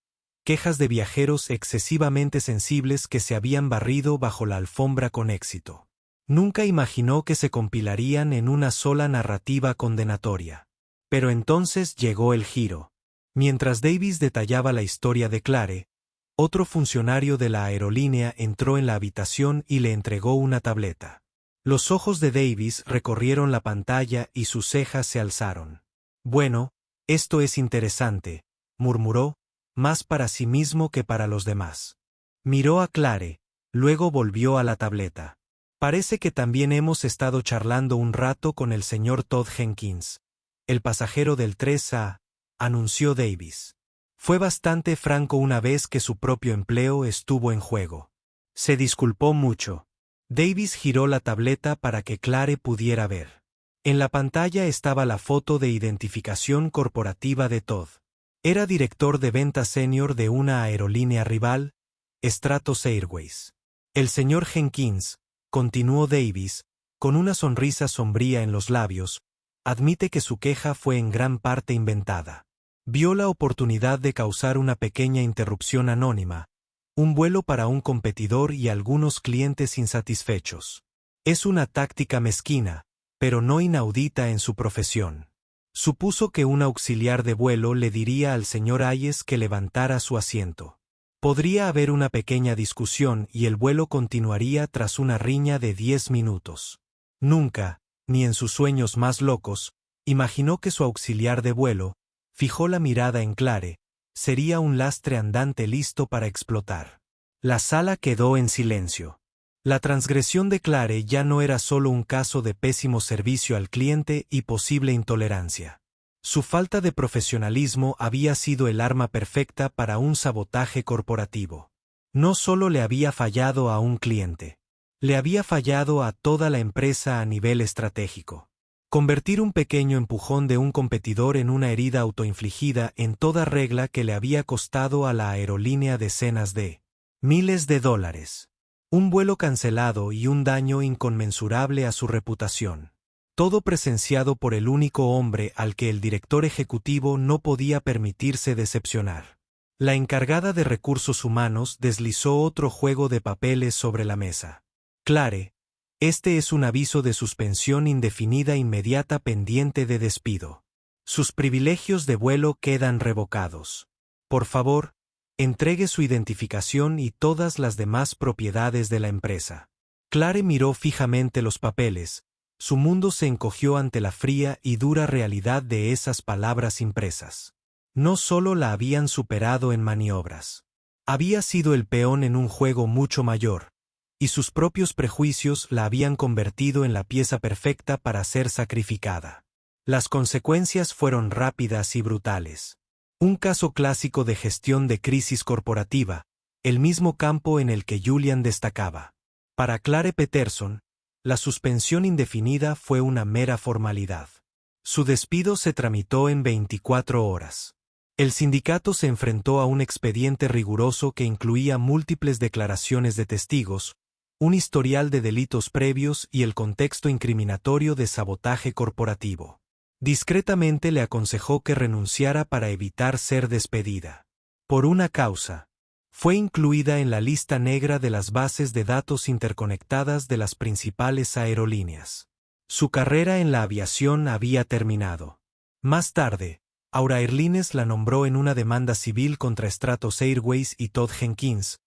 quejas de viajeros excesivamente sensibles que se habían barrido bajo la alfombra con éxito. Nunca imaginó que se compilarían en una sola narrativa condenatoria. Pero entonces llegó el giro. Mientras Davis detallaba la historia de Clare, otro funcionario de la aerolínea entró en la habitación y le entregó una tableta. Los ojos de Davis recorrieron la pantalla y sus cejas se alzaron. Bueno, esto es interesante, murmuró, más para sí mismo que para los demás. Miró a Clare, luego volvió a la tableta. Parece que también hemos estado charlando un rato con el señor Todd Jenkins, el pasajero del 3A, anunció Davis. Fue bastante franco una vez que su propio empleo estuvo en juego. Se disculpó mucho. Davis giró la tableta para que Clare pudiera ver. En la pantalla estaba la foto de identificación corporativa de Todd. Era director de venta senior de una aerolínea rival, Stratos Airways. El señor Jenkins, continuó Davis, con una sonrisa sombría en los labios, admite que su queja fue en gran parte inventada. Vio la oportunidad de causar una pequeña interrupción anónima, un vuelo para un competidor y algunos clientes insatisfechos. Es una táctica mezquina, pero no inaudita en su profesión. Supuso que un auxiliar de vuelo le diría al señor Hayes que levantara su asiento. Podría haber una pequeña discusión y el vuelo continuaría tras una riña de 10 minutos. Nunca, ni en sus sueños más locos, imaginó que su auxiliar de vuelo, fijó la mirada en Clare, sería un lastre andante listo para explotar. La sala quedó en silencio. La transgresión de Clare ya no era solo un caso de pésimo servicio al cliente y posible intolerancia. Su falta de profesionalismo había sido el arma perfecta para un sabotaje corporativo. No solo le había fallado a un cliente, le había fallado a toda la empresa a nivel estratégico. Convertir un pequeño empujón de un competidor en una herida autoinfligida en toda regla que le había costado a la aerolínea decenas de miles de dólares. Un vuelo cancelado y un daño inconmensurable a su reputación. Todo presenciado por el único hombre al que el director ejecutivo no podía permitirse decepcionar. La encargada de recursos humanos deslizó otro juego de papeles sobre la mesa. Clare, este es un aviso de suspensión indefinida inmediata pendiente de despido. Sus privilegios de vuelo quedan revocados. Por favor, entregue su identificación y todas las demás propiedades de la empresa. Clare miró fijamente los papeles. Su mundo se encogió ante la fría y dura realidad de esas palabras impresas. No solo la habían superado en maniobras. Había sido el peón en un juego mucho mayor, y sus propios prejuicios la habían convertido en la pieza perfecta para ser sacrificada. Las consecuencias fueron rápidas y brutales. Un caso clásico de gestión de crisis corporativa, el mismo campo en el que Julian destacaba. Para Clare Peterson, la suspensión indefinida fue una mera formalidad. Su despido se tramitó en 24 horas. El sindicato se enfrentó a un expediente riguroso que incluía múltiples declaraciones de testigos, un historial de delitos previos y el contexto incriminatorio de sabotaje corporativo. Discretamente le aconsejó que renunciara para evitar ser despedida. Por una causa. Fue incluida en la lista negra de las bases de datos interconectadas de las principales aerolíneas. Su carrera en la aviación había terminado. Más tarde, Aura Airlines la nombró en una demanda civil contra Stratos Airways y Todd Jenkins,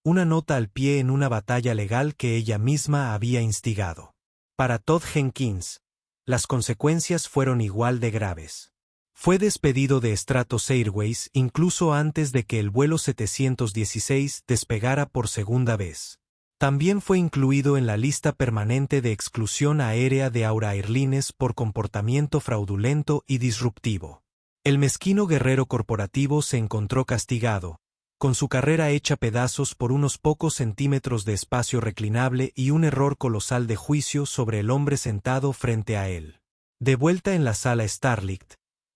una nota al pie en una batalla legal que ella misma había instigado. Para Todd Jenkins, las consecuencias fueron igual de graves. Fue despedido de Stratos Airways incluso antes de que el vuelo 716 despegara por segunda vez. También fue incluido en la lista permanente de exclusión aérea de Aura Airlines por comportamiento fraudulento y disruptivo. El mezquino guerrero corporativo se encontró castigado, con su carrera hecha pedazos por unos pocos centímetros de espacio reclinable y un error colosal de juicio sobre el hombre sentado frente a él. De vuelta en la sala Starlight,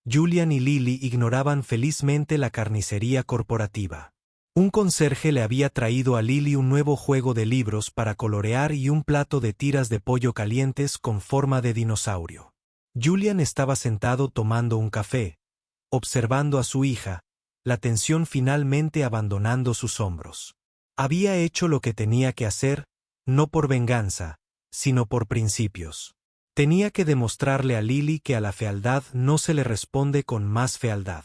Julian y Lily ignoraban felizmente la carnicería corporativa. Un conserje le había traído a Lily un nuevo juego de libros para colorear y un plato de tiras de pollo calientes con forma de dinosaurio. Julian estaba sentado tomando un café, observando a su hija, la tensión finalmente abandonando sus hombros. Había hecho lo que tenía que hacer, no por venganza, sino por principios. Tenía que demostrarle a Lily que a la fealdad no se le responde con más fealdad.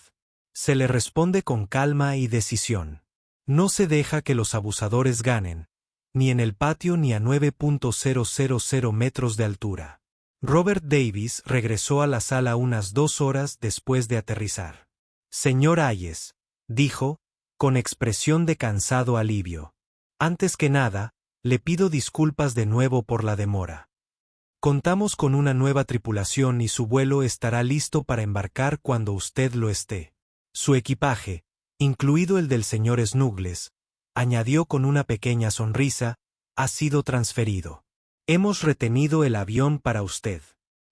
Se le responde con calma y decisión. No se deja que los abusadores ganen, ni en el patio ni a 9.000 metros de altura. Robert Davis regresó a la sala unas 2 horas después de aterrizar. Señor Hayes, dijo, con expresión de cansado alivio. Antes que nada, le pido disculpas de nuevo por la demora. Contamos con una nueva tripulación y su vuelo estará listo para embarcar cuando usted lo esté. Su equipaje, incluido el del señor Snuggles, añadió con una pequeña sonrisa, ha sido transferido. Hemos retenido el avión para usted.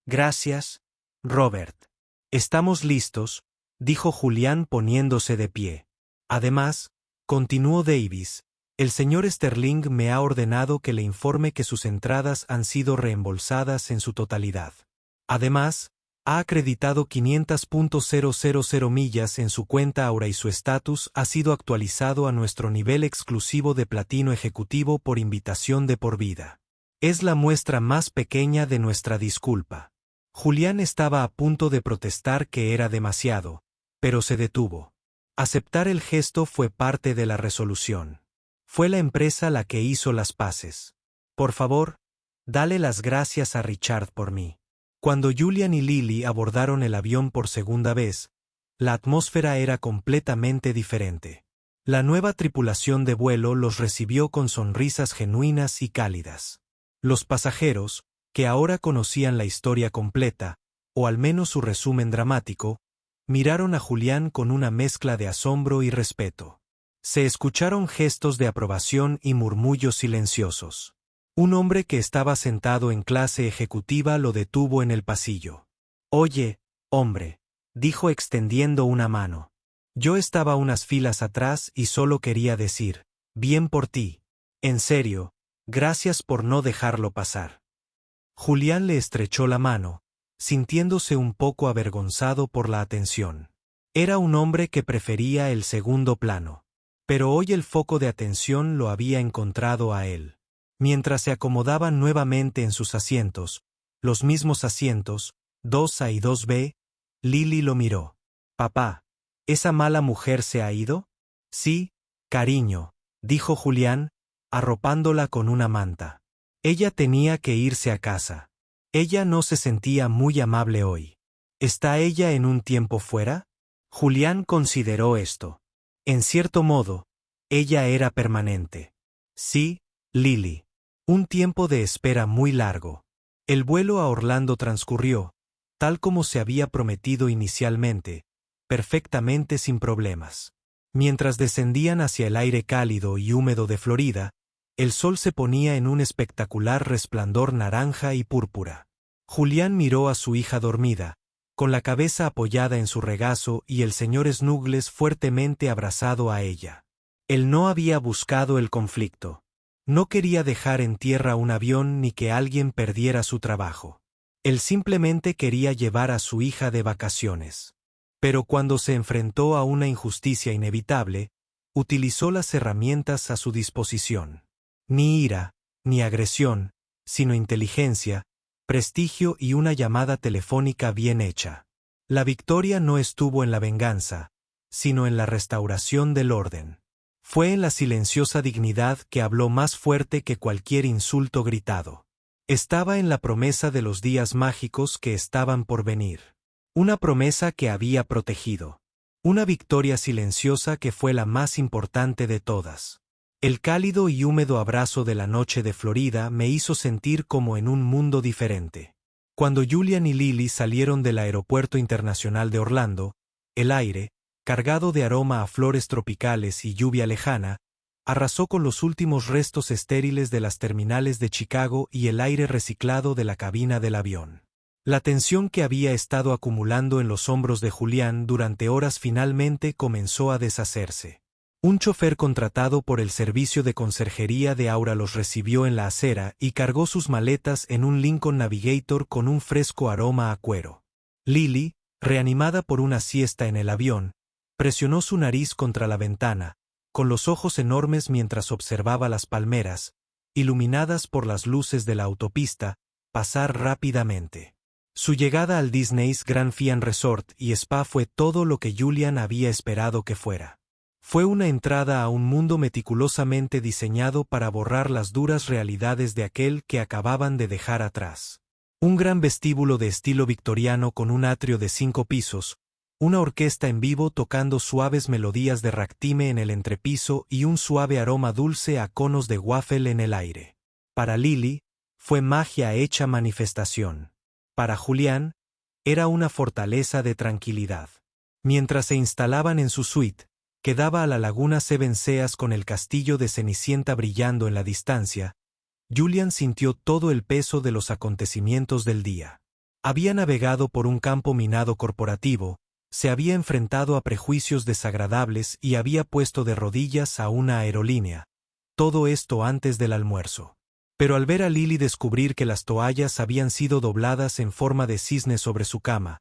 Gracias, Robert. Estamos listos, dijo Julián poniéndose de pie. Además, continuó Davis, el señor Sterling me ha ordenado que le informe que sus entradas han sido reembolsadas en su totalidad. Además, ha acreditado 500.000 millas en su cuenta Aura y su estatus ha sido actualizado a nuestro nivel exclusivo de platino ejecutivo por invitación de por vida. Es la muestra más pequeña de nuestra disculpa. Julián estaba a punto de protestar que era demasiado, pero se detuvo. Aceptar el gesto fue parte de la resolución. Fue la empresa la que hizo las paces. Por favor, dale las gracias a Richard por mí. Cuando Julian y Lily abordaron el avión por segunda vez, la atmósfera era completamente diferente. La nueva tripulación de vuelo los recibió con sonrisas genuinas y cálidas. Los pasajeros, que ahora conocían la historia completa, o al menos su resumen dramático, miraron a Julián con una mezcla de asombro y respeto. Se escucharon gestos de aprobación y murmullos silenciosos. Un hombre que estaba sentado en clase ejecutiva lo detuvo en el pasillo. Oye, hombre, dijo extendiendo una mano. Yo estaba unas filas atrás y solo quería decir, bien por ti. En serio, gracias por no dejarlo pasar. Julián le estrechó la mano, sintiéndose un poco avergonzado por la atención. Era un hombre que prefería el segundo plano. Pero hoy el foco de atención lo había encontrado a él. Mientras se acomodaban nuevamente en sus asientos, los mismos asientos, 2A y 2B, Lily lo miró. Papá, ¿esa mala mujer se ha ido? Sí, cariño, dijo Julián, arropándola con una manta. Ella tenía que irse a casa. Ella no se sentía muy amable hoy. ¿Está ella en un tiempo fuera? Julián consideró esto. En cierto modo, ella era permanente. Sí, Lily. Un tiempo de espera muy largo. El vuelo a Orlando transcurrió, tal como se había prometido inicialmente, perfectamente sin problemas. Mientras descendían hacia el aire cálido y húmedo de Florida, el sol se ponía en un espectacular resplandor naranja y púrpura. Julián miró a su hija dormida, con la cabeza apoyada en su regazo y el señor Snuggles fuertemente abrazado a ella. Él no había buscado el conflicto. No quería dejar en tierra un avión ni que alguien perdiera su trabajo. Él simplemente quería llevar a su hija de vacaciones. Pero cuando se enfrentó a una injusticia inevitable, utilizó las herramientas a su disposición. Ni ira, ni agresión, sino inteligencia, prestigio y una llamada telefónica bien hecha. La victoria no estuvo en la venganza, sino en la restauración del orden. Fue en la silenciosa dignidad que habló más fuerte que cualquier insulto gritado. Estaba en la promesa de los días mágicos que estaban por venir. Una promesa que había protegido. Una victoria silenciosa que fue la más importante de todas. El cálido y húmedo abrazo de la noche de Florida me hizo sentir como en un mundo diferente. Cuando Julian y Lily salieron del Aeropuerto Internacional de Orlando, el aire, cargado de aroma a flores tropicales y lluvia lejana, arrasó con los últimos restos estériles de las terminales de Chicago y el aire reciclado de la cabina del avión. La tensión que había estado acumulando en los hombros de Julián durante horas finalmente comenzó a deshacerse. Un chofer contratado por el servicio de conserjería de Aura los recibió en la acera y cargó sus maletas en un Lincoln Navigator con un fresco aroma a cuero. Lily, reanimada por una siesta en el avión, presionó su nariz contra la ventana, con los ojos enormes mientras observaba las palmeras, iluminadas por las luces de la autopista, pasar rápidamente. Su llegada al Disney's Grand Fian Resort y Spa fue todo lo que Julian había esperado que fuera. Fue una entrada a un mundo meticulosamente diseñado para borrar las duras realidades de aquel que acababan de dejar atrás. Un gran vestíbulo de estilo victoriano con un atrio de 5 pisos, una orquesta en vivo tocando suaves melodías de ragtime en el entrepiso y un suave aroma dulce a conos de waffle en el aire. Para Lily, fue magia hecha manifestación. Para Julián, era una fortaleza de tranquilidad. Mientras se instalaban en su suite, que daba a la laguna Seven Seas con el castillo de Cenicienta brillando en la distancia, Julian sintió todo el peso de los acontecimientos del día. Había navegado por un campo minado corporativo, se había enfrentado a prejuicios desagradables y había puesto de rodillas a una aerolínea. Todo esto antes del almuerzo. Pero al ver a Lily descubrir que las toallas habían sido dobladas en forma de cisne sobre su cama,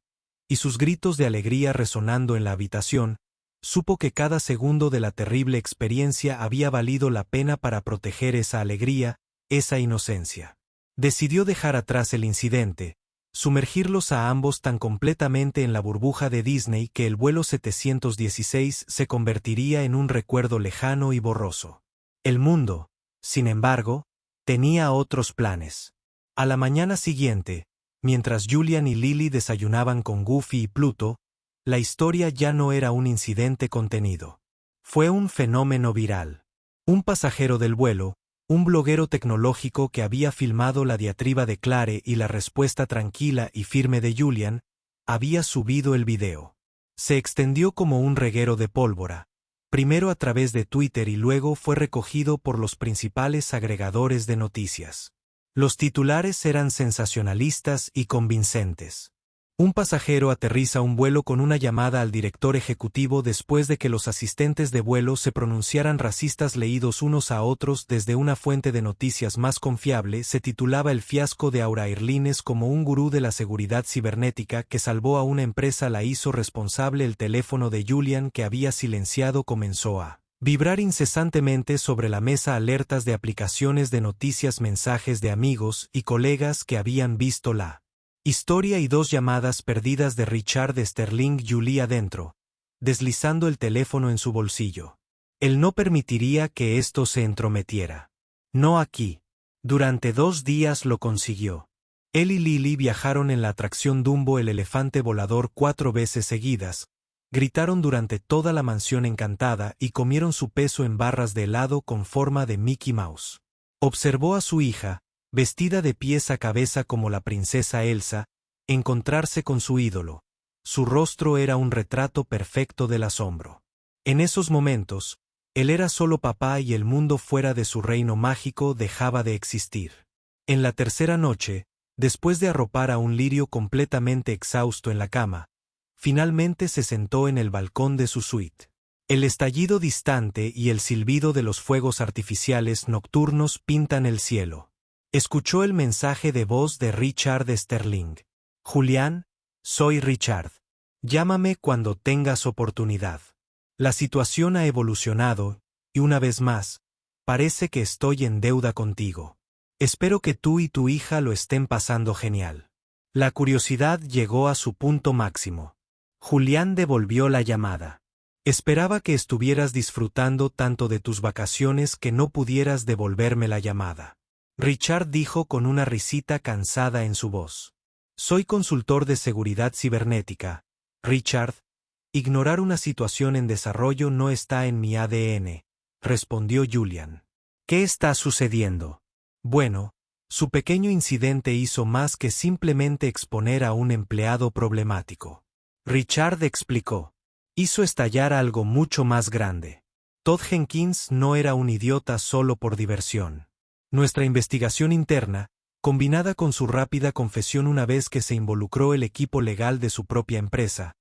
y sus gritos de alegría resonando en la habitación, supo que cada segundo de la terrible experiencia había valido la pena para proteger esa alegría, esa inocencia. Decidió dejar atrás el incidente, sumergirlos a ambos tan completamente en la burbuja de Disney que el vuelo 716 se convertiría en un recuerdo lejano y borroso. El mundo, sin embargo, tenía otros planes. A la mañana siguiente, mientras Julian y Lily desayunaban con Goofy y Pluto, la historia ya no era un incidente contenido. Fue un fenómeno viral. Un pasajero del vuelo, un bloguero tecnológico que había filmado la diatriba de Clare y la respuesta tranquila y firme de Julian, había subido el video. Se extendió como un reguero de pólvora, primero a través de Twitter y luego fue recogido por los principales agregadores de noticias. Los titulares eran sensacionalistas y convincentes. Un pasajero aterriza un vuelo con una llamada al director ejecutivo después de que los asistentes de vuelo se pronunciaran racistas leídos unos a otros desde una fuente de noticias más confiable. Se titulaba el fiasco de Aura Airlines como un gurú de la seguridad cibernética que salvó a una empresa la hizo responsable. El teléfono de Julian que había silenciado comenzó a vibrar incesantemente sobre la mesa alertas de aplicaciones de noticias, mensajes de amigos y colegas que habían visto la historia y 2 llamadas perdidas de Richard Sterling. Julie adentro, deslizando el teléfono en su bolsillo. Él no permitiría que esto se entrometiera. No aquí. Durante 2 días lo consiguió. Él y Lily viajaron en la atracción Dumbo, el elefante volador, 4 veces seguidas, gritaron durante toda la mansión encantada y comieron su peso en barras de helado con forma de Mickey Mouse. Observó a su hija, vestida de pies a cabeza como la princesa Elsa, encontrarse con su ídolo. Su rostro era un retrato perfecto del asombro. En esos momentos, él era solo papá y el mundo fuera de su reino mágico dejaba de existir. En la tercera noche, después de arropar a un lirio completamente exhausto en la cama, finalmente se sentó en el balcón de su suite. El estallido distante y el silbido de los fuegos artificiales nocturnos pintan el cielo. Escuchó el mensaje de voz de Richard Sterling. Julián, soy Richard. Llámame cuando tengas oportunidad. La situación ha evolucionado, y una vez más, parece que estoy en deuda contigo. Espero que tú y tu hija lo estén pasando genial. La curiosidad llegó a su punto máximo. Julián devolvió la llamada. Esperaba que estuvieras disfrutando tanto de tus vacaciones que no pudieras devolverme la llamada. Richard dijo con una risita cansada en su voz. Soy consultor de seguridad cibernética, Richard. Ignorar una situación en desarrollo no está en mi ADN. respondió Julian. ¿Qué está sucediendo? Bueno, su pequeño incidente hizo más que simplemente exponer a un empleado problemático. Richard explicó. Hizo estallar algo mucho más grande. Todd Jenkins no era un idiota solo por diversión. Nuestra investigación interna, combinada con su rápida confesión una vez que se involucró el equipo legal de su propia empresa,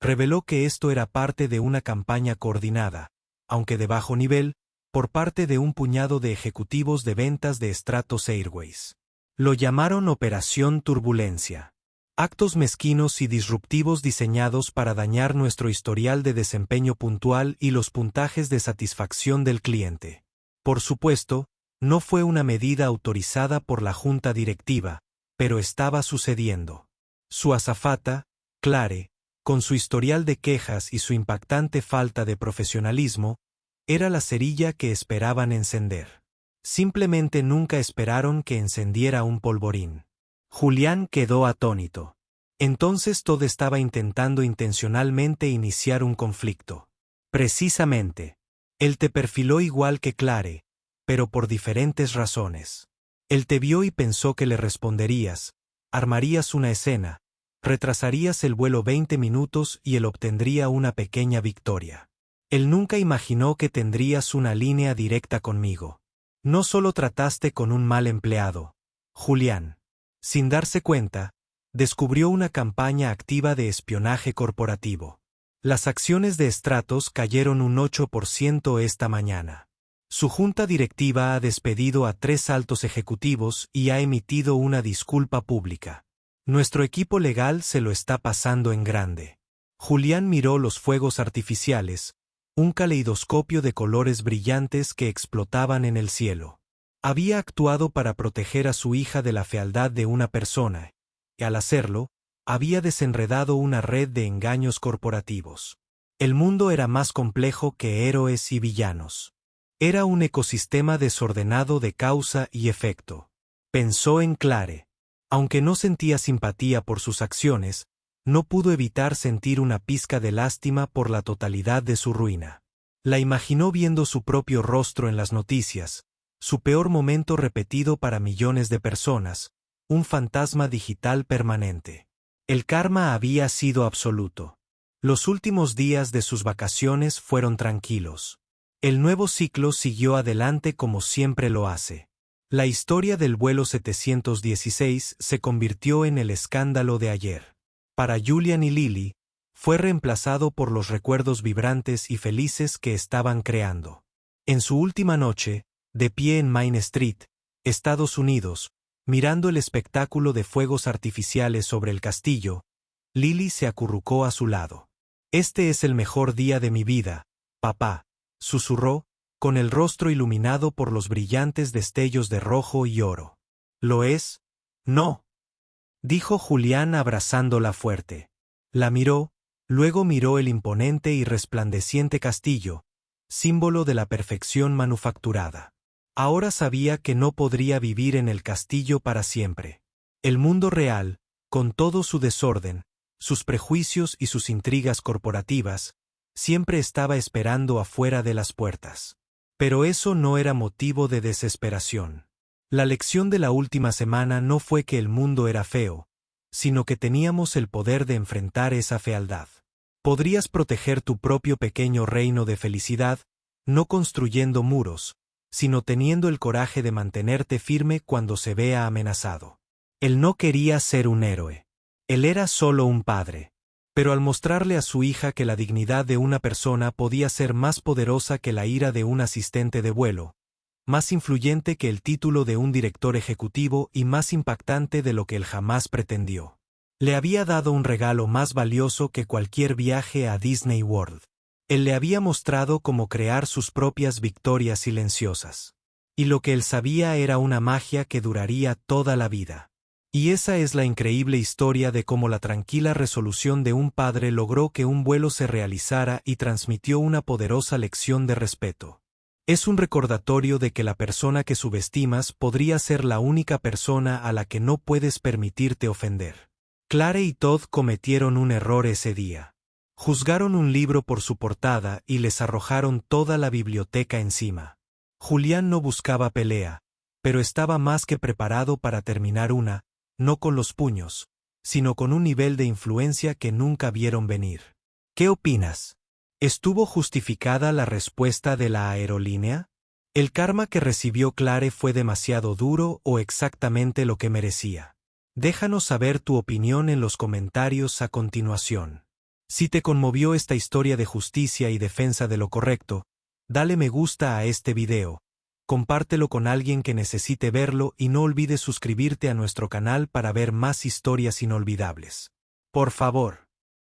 reveló que esto era parte de una campaña coordinada, aunque de bajo nivel, por parte de un puñado de ejecutivos de ventas de Stratos Airways. Lo llamaron Operación Turbulencia. Actos mezquinos y disruptivos diseñados para dañar nuestro historial de desempeño puntual y los puntajes de satisfacción del cliente. Por supuesto, no fue una medida autorizada por la junta directiva, pero estaba sucediendo. Su azafata, Clare, con su historial de quejas y su impactante falta de profesionalismo, era la cerilla que esperaban encender. Simplemente nunca esperaron que encendiera un polvorín. Julián quedó atónito. Entonces Todd estaba intentando intencionalmente iniciar un conflicto. Precisamente. Él te perfiló igual que Clare, pero por diferentes razones. Él te vio y pensó que le responderías, armarías una escena, retrasarías el vuelo 20 minutos y él obtendría una pequeña victoria. Él nunca imaginó que tendrías una línea directa conmigo. No solo trataste con un mal empleado, Julián. Sin darse cuenta, descubrió una campaña activa de espionaje corporativo. Las acciones de Stratos cayeron un 8% esta mañana. Su junta directiva ha despedido a 3 altos ejecutivos y ha emitido una disculpa pública. Nuestro equipo legal se lo está pasando en grande. Julián miró los fuegos artificiales, un caleidoscopio de colores brillantes que explotaban en el cielo. Había actuado para proteger a su hija de la fealdad de una persona, y al hacerlo, había desenredado una red de engaños corporativos. El mundo era más complejo que héroes y villanos. Era un ecosistema desordenado de causa y efecto. Pensó en Clare. Aunque no sentía simpatía por sus acciones, no pudo evitar sentir una pizca de lástima por la totalidad de su ruina. La imaginó viendo su propio rostro en las noticias, su peor momento repetido para millones de personas, un fantasma digital permanente. El karma había sido absoluto. Los últimos días de sus vacaciones fueron tranquilos. El nuevo ciclo siguió adelante como siempre lo hace. La historia del vuelo 716 se convirtió en el escándalo de ayer. Para Julian y Lily, fue reemplazado por los recuerdos vibrantes y felices que estaban creando. En su última noche, de pie en Main Street, Estados Unidos, mirando el espectáculo de fuegos artificiales sobre el castillo, Lily se acurrucó a su lado. «Este es el mejor día de mi vida, papá», susurró, con el rostro iluminado por los brillantes destellos de rojo y oro. «¿Lo es?» «No», dijo Julián abrazándola fuerte. La miró, luego miró el imponente y resplandeciente castillo, símbolo de la perfección manufacturada. Ahora sabía que no podría vivir en el castillo para siempre. El mundo real, con todo su desorden, sus prejuicios y sus intrigas corporativas, siempre estaba esperando afuera de las puertas. Pero eso no era motivo de desesperación. La lección de la última semana no fue que el mundo era feo, sino que teníamos el poder de enfrentar esa fealdad. Podrías proteger tu propio pequeño reino de felicidad, no construyendo muros, sino teniendo el coraje de mantenerte firme cuando se vea amenazado. Él no quería ser un héroe. Él era solo un padre. Pero al mostrarle a su hija que la dignidad de una persona podía ser más poderosa que la ira de un asistente de vuelo, más influyente que el título de un director ejecutivo y más impactante de lo que él jamás pretendió. Le había dado un regalo más valioso que cualquier viaje a Disney World. Él le había mostrado cómo crear sus propias victorias silenciosas. Y lo que él sabía era una magia que duraría toda la vida. Y esa es la increíble historia de cómo la tranquila resolución de un padre logró que un vuelo se realizara y transmitió una poderosa lección de respeto. Es un recordatorio de que la persona que subestimas podría ser la única persona a la que no puedes permitirte ofender. Clare y Todd cometieron un error ese día. Juzgaron un libro por su portada y les arrojaron toda la biblioteca encima. Julián no buscaba pelea, pero estaba más que preparado para terminar una, no con los puños, sino con un nivel de influencia que nunca vieron venir. ¿Qué opinas? ¿Estuvo justificada la respuesta de la aerolínea? ¿El karma que recibió Clare fue demasiado duro o exactamente lo que merecía? Déjanos saber tu opinión en los comentarios a continuación. Si te conmovió esta historia de justicia y defensa de lo correcto, dale me gusta a este video, compártelo con alguien que necesite verlo y no olvides suscribirte a nuestro canal para ver más historias inolvidables. Por favor.